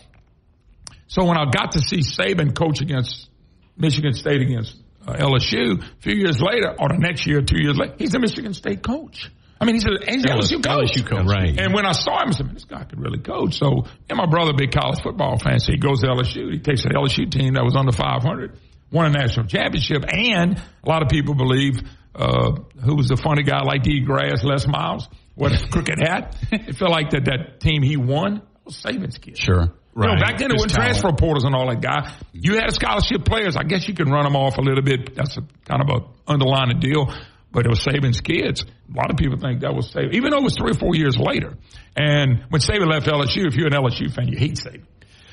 H: so when I got to see Saban coach against Michigan State against LSU, a few years later, or the next year, 2 years later, he's a Michigan State coach. I mean, he's an LSU coach.
B: Right.
H: And when I saw him, I said, man, this guy could really coach. So, and my brother, big college football fan, so he goes to LSU. He takes an LSU team that was under 500, won a national championship, and a lot of people believe who was the funny guy like to eat grass, Les Miles, with a crooked hat. It felt like that team he won was Saban's kid.
F: Sure.
H: Right. You know, back then it wasn't transfer portals and all that guy. You had scholarship players. I guess you could run them off a little bit. That's kind of a underlying deal. But it was Saban's kids. A lot of people think that was Saban, even though it was 3 or 4 years later. And when Saban left LSU, if you're an LSU fan, you hate Saban.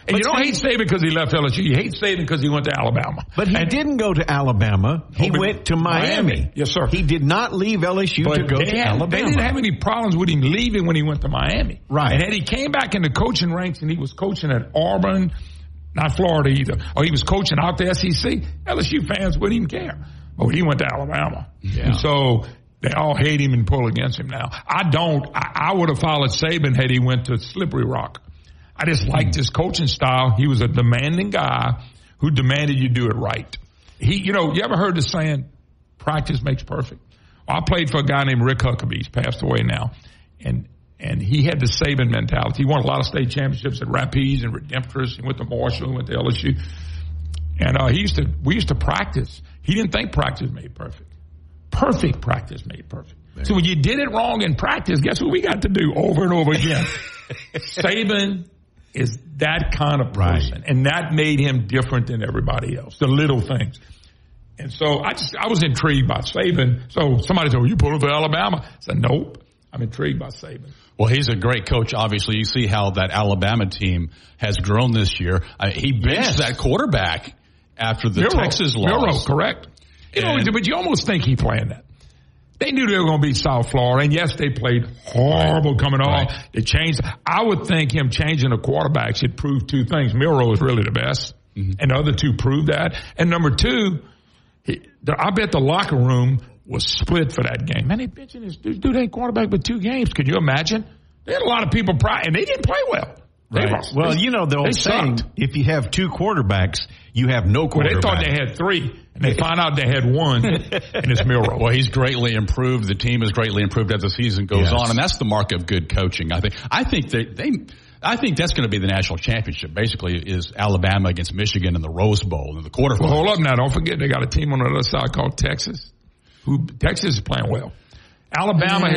H: And you don't hate Saban because he left LSU. You hate Saban because he went to Alabama.
B: But he didn't go to Alabama. He went to Miami.
H: Yes, sir.
B: He did not leave LSU to go to Alabama.
H: They didn't have any problems with him leaving when he went to Miami.
B: Right.
H: And then he came back in the coaching ranks, and he was coaching at Auburn, not Florida either. Or he was coaching out the SEC. LSU fans wouldn't even care. But he went to Alabama. Yeah. And so they all hate him and pull against him now. I don't. I would have followed Saban had he went to Slippery Rock. I just liked his coaching style. He was a demanding guy who demanded you do it right. You ever heard the saying, practice makes perfect? Well, I played for a guy named Rick Huckabee. He's passed away now. And he had the Saban mentality. He won a lot of state championships at Rapides and Redemptorist. He went to Marshall. He went to LSU. And we used to practice. He didn't think practice made perfect. Perfect practice made perfect. Man. So when you did it wrong in practice, guess what we got to do over and over again? Saban is that kind of person. Right. And that made him different than everybody else, the little things. And so I was intrigued by Saban. So somebody said, well, you pulling for Alabama? I said, nope. I'm intrigued by Saban.
F: Well, he's a great coach. Obviously, you see how that Alabama team has grown this year. He benched that quarterback after the Texas loss.
H: Milroe, correct. But you almost think he planned that. They knew they were going to beat South Florida, and yes, they played horrible coming off. Right. They changed. I would think him changing the quarterbacks should prove two things. Milroe is really the best, and the other two proved that. And number two, I bet the locker room was split for that game. Man, they benching this dude ain't quarterback but 2 games. Could you imagine? They had a lot of people and they didn't play well.
B: Right. Well, the old saying, if you have 2 quarterbacks, you have no quarterback.
H: Well, they thought they had 3, and they find out they had 1, and it's Milroe.
F: Well, he's greatly improved. The team has greatly improved as the season goes on, and that's the mark of good coaching. I think that's going to be the national championship. Basically, is Alabama against Michigan in the Rose Bowl in the quarterfinals.
H: Well, hold up now. Don't forget they got a team on the other side called Texas. Texas is playing well. Alabama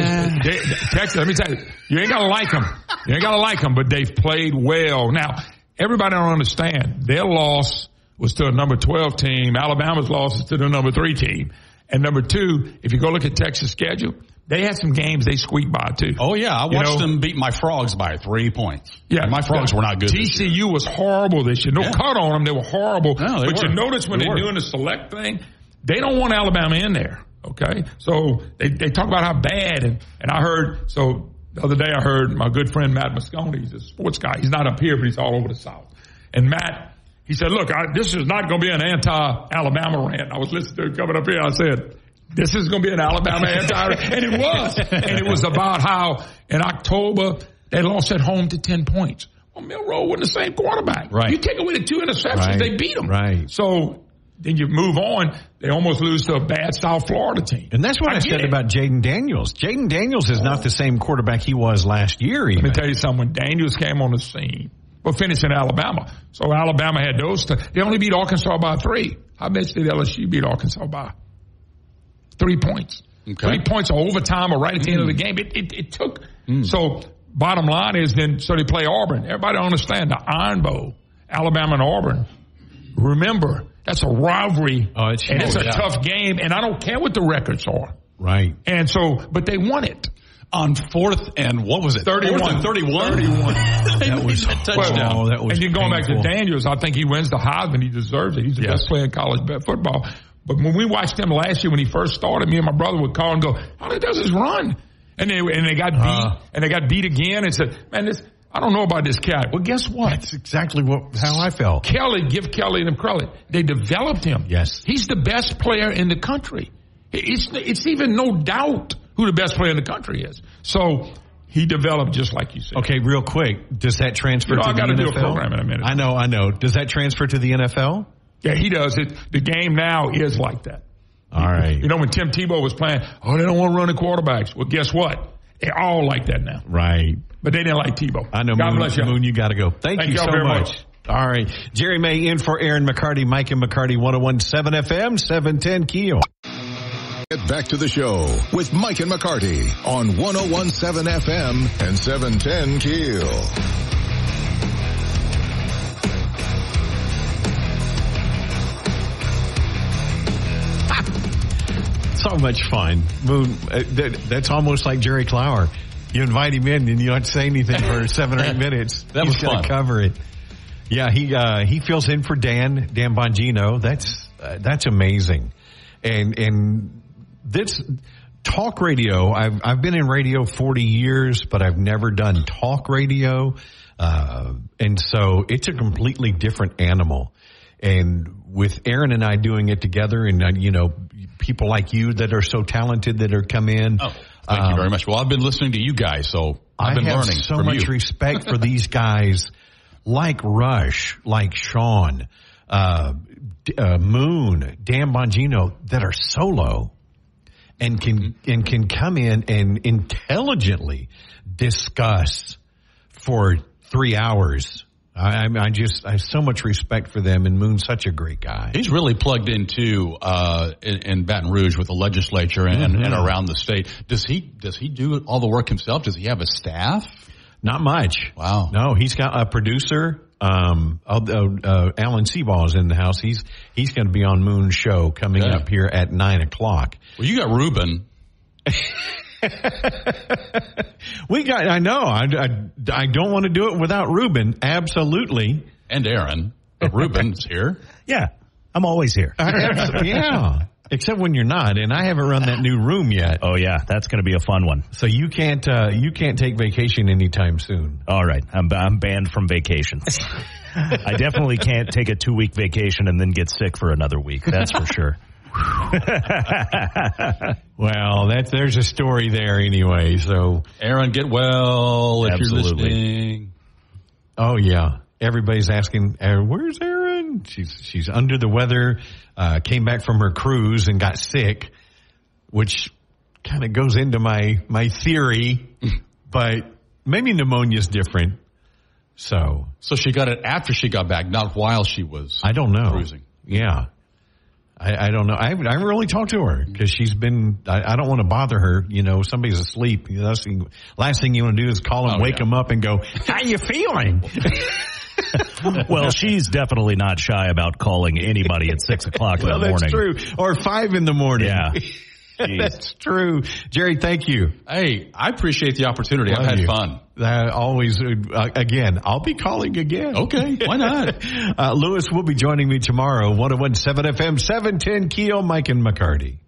H: Texas, let me tell you, you ain't got to like them. You ain't got to like them, but they've played well. Now, everybody don't understand. Their loss was to a number 12 team. Alabama's loss is to the number 3 team. And number 2, if you go look at Texas' schedule, they had some games they squeaked by, too.
F: Oh, yeah. I watched them beat my Frogs by 3 points. Yeah. And my Frogs were not good
H: TCU was horrible this year. No cut on them. They were horrible.
F: No,
H: but you notice when they're doing the select thing, they don't want Alabama in there. Okay, so they talk about how bad, and I heard, so the other day I heard my good friend Matt Moscone, he's a sports guy. He's not up here, but he's all over the South. And Matt, he said, look, this is not going to be an anti-Alabama rant. I was listening to it coming up here. I said, this is going to be an Alabama anti-rant. And it was. And it was about how in October they lost at home to 10 points. Well, Milroe wasn't the same quarterback. Right. You take away the 2 interceptions, they beat them.
B: Right.
H: So then you move on, they almost lose to a bad South Florida team.
B: And that's what I said about Jaden Daniels. Jaden Daniels is not the same quarterback he was last year even.
H: Let me tell you something. When Daniels came on the scene, finished in Alabama. So Alabama had those. They only beat Arkansas by 3. How much did LSU beat Arkansas by? 3 points. Okay. 3 points of overtime or right at the end of the game. It took. So bottom line is so they play Auburn. Everybody understand the Iron Bowl, Alabama and Auburn. Remember, that's a rivalry, and it's a tough game, and I don't care what the records are.
B: Right.
H: And so, but they won it.
F: On 4th and, what was it?
H: 31.
F: 31.
B: That was a touchdown. That was
H: and you're going back to Daniels, I think he wins the Heisman. He deserves it. He's the best player in college football. But when we watched him last year when he first started, me and my brother would call and go, all he does is run. And they got beat, and they got beat again, and said, man, I don't know about this cat. Well, guess what?
B: That's exactly how I felt.
H: Give Kelly them credit. They developed him.
B: Yes.
H: He's the best player in the country. It's even no doubt who the best player in the country is. So he developed just like you said.
B: Okay, real quick. Does that transfer to the NFL?
H: I got to do a program in a minute.
B: I know. Does that transfer to the NFL?
H: Yeah, he does. The game now is like that.
B: All right.
H: You know, when Tim Tebow was playing, they don't want to run the quarterbacks. Well, guess what? They're all like that now.
B: Right.
H: But they didn't like Tebow.
B: I know.
H: God bless you.
B: Moon, you got to go. Thank you so much. All right. Jerry May in for Aaron McCarty, Mike and McCarty, 101.7 FM, 710 KEEL.
A: Get back to the show with Mike and McCarty on 101.7 FM and 710 KEEL.
B: So much fun. Moon, that's almost like Jerry Clower. You invite him in and you don't say anything for 7 or 8 minutes.
F: That was
B: He's going
F: fun.
B: to cover it. Yeah, he fills in for Dan Bongino. That's amazing. And this talk radio, I've been in radio 40 years, but I've never done talk radio. And so it's a completely different animal. And with Aaron and I doing it together and, people like you that are so talented that are come in.
F: Oh, thank you very much. Well, I've been listening to you guys, so I've been learning
B: so
F: from
B: much
F: you.
B: respect for these guys like Rush, like Sean, Moon, Dan Bongino that are solo and can come in and intelligently discuss for 3 hours. I have so much respect for them, and Moon's such a great guy.
F: He's really plugged into in Baton Rouge with the legislature and around the state. Does he do all the work himself? Does he have a staff?
B: Not much.
F: Wow.
B: No, he's got a producer. Alan Seaball is in the house. He's going to be on Moon's show coming up here at 9:00.
F: Well, you got Ruben.
B: I know. I don't want to do it without Ruben. Absolutely.
F: And Aaron. But Ruben's here.
C: Yeah, I'm always here.
B: Yeah. Except when you're not, and I haven't run that new room yet.
C: Oh yeah, that's going to be a fun one.
B: So you can't take vacation anytime soon.
C: All right, I'm banned from vacations. I definitely can't take a 2-week vacation and then get sick for another week. That's for sure.
B: Well, there's a story there anyway. So
F: Aaron, get well if
C: Absolutely.
F: you're listening.
B: Oh yeah, everybody's asking, where's Aaron? She's under the weather. Came back from her cruise and got sick, which kind of goes into my theory, but maybe pneumonia's different. So
F: she got it after she got back, not while she was.
B: I don't know.
F: Cruising.
B: Yeah. I don't know. I haven't really talked to her because she's been, I don't want to bother her. Somebody's asleep. Last thing you want to do is call them, wake them up and go, how you feeling?
C: Well, she's definitely not shy about calling anybody at 6 o'clock in the morning.
B: That's true. Or 5 in the morning.
C: Yeah.
B: That's true. Jerry, thank you.
F: Hey, I appreciate the opportunity. I've had fun.
B: Always, again, I'll be calling again.
F: Okay, why not?
B: Lewis will be joining me tomorrow, 101.7 FM, 710 KEEL, Mike and McCarty.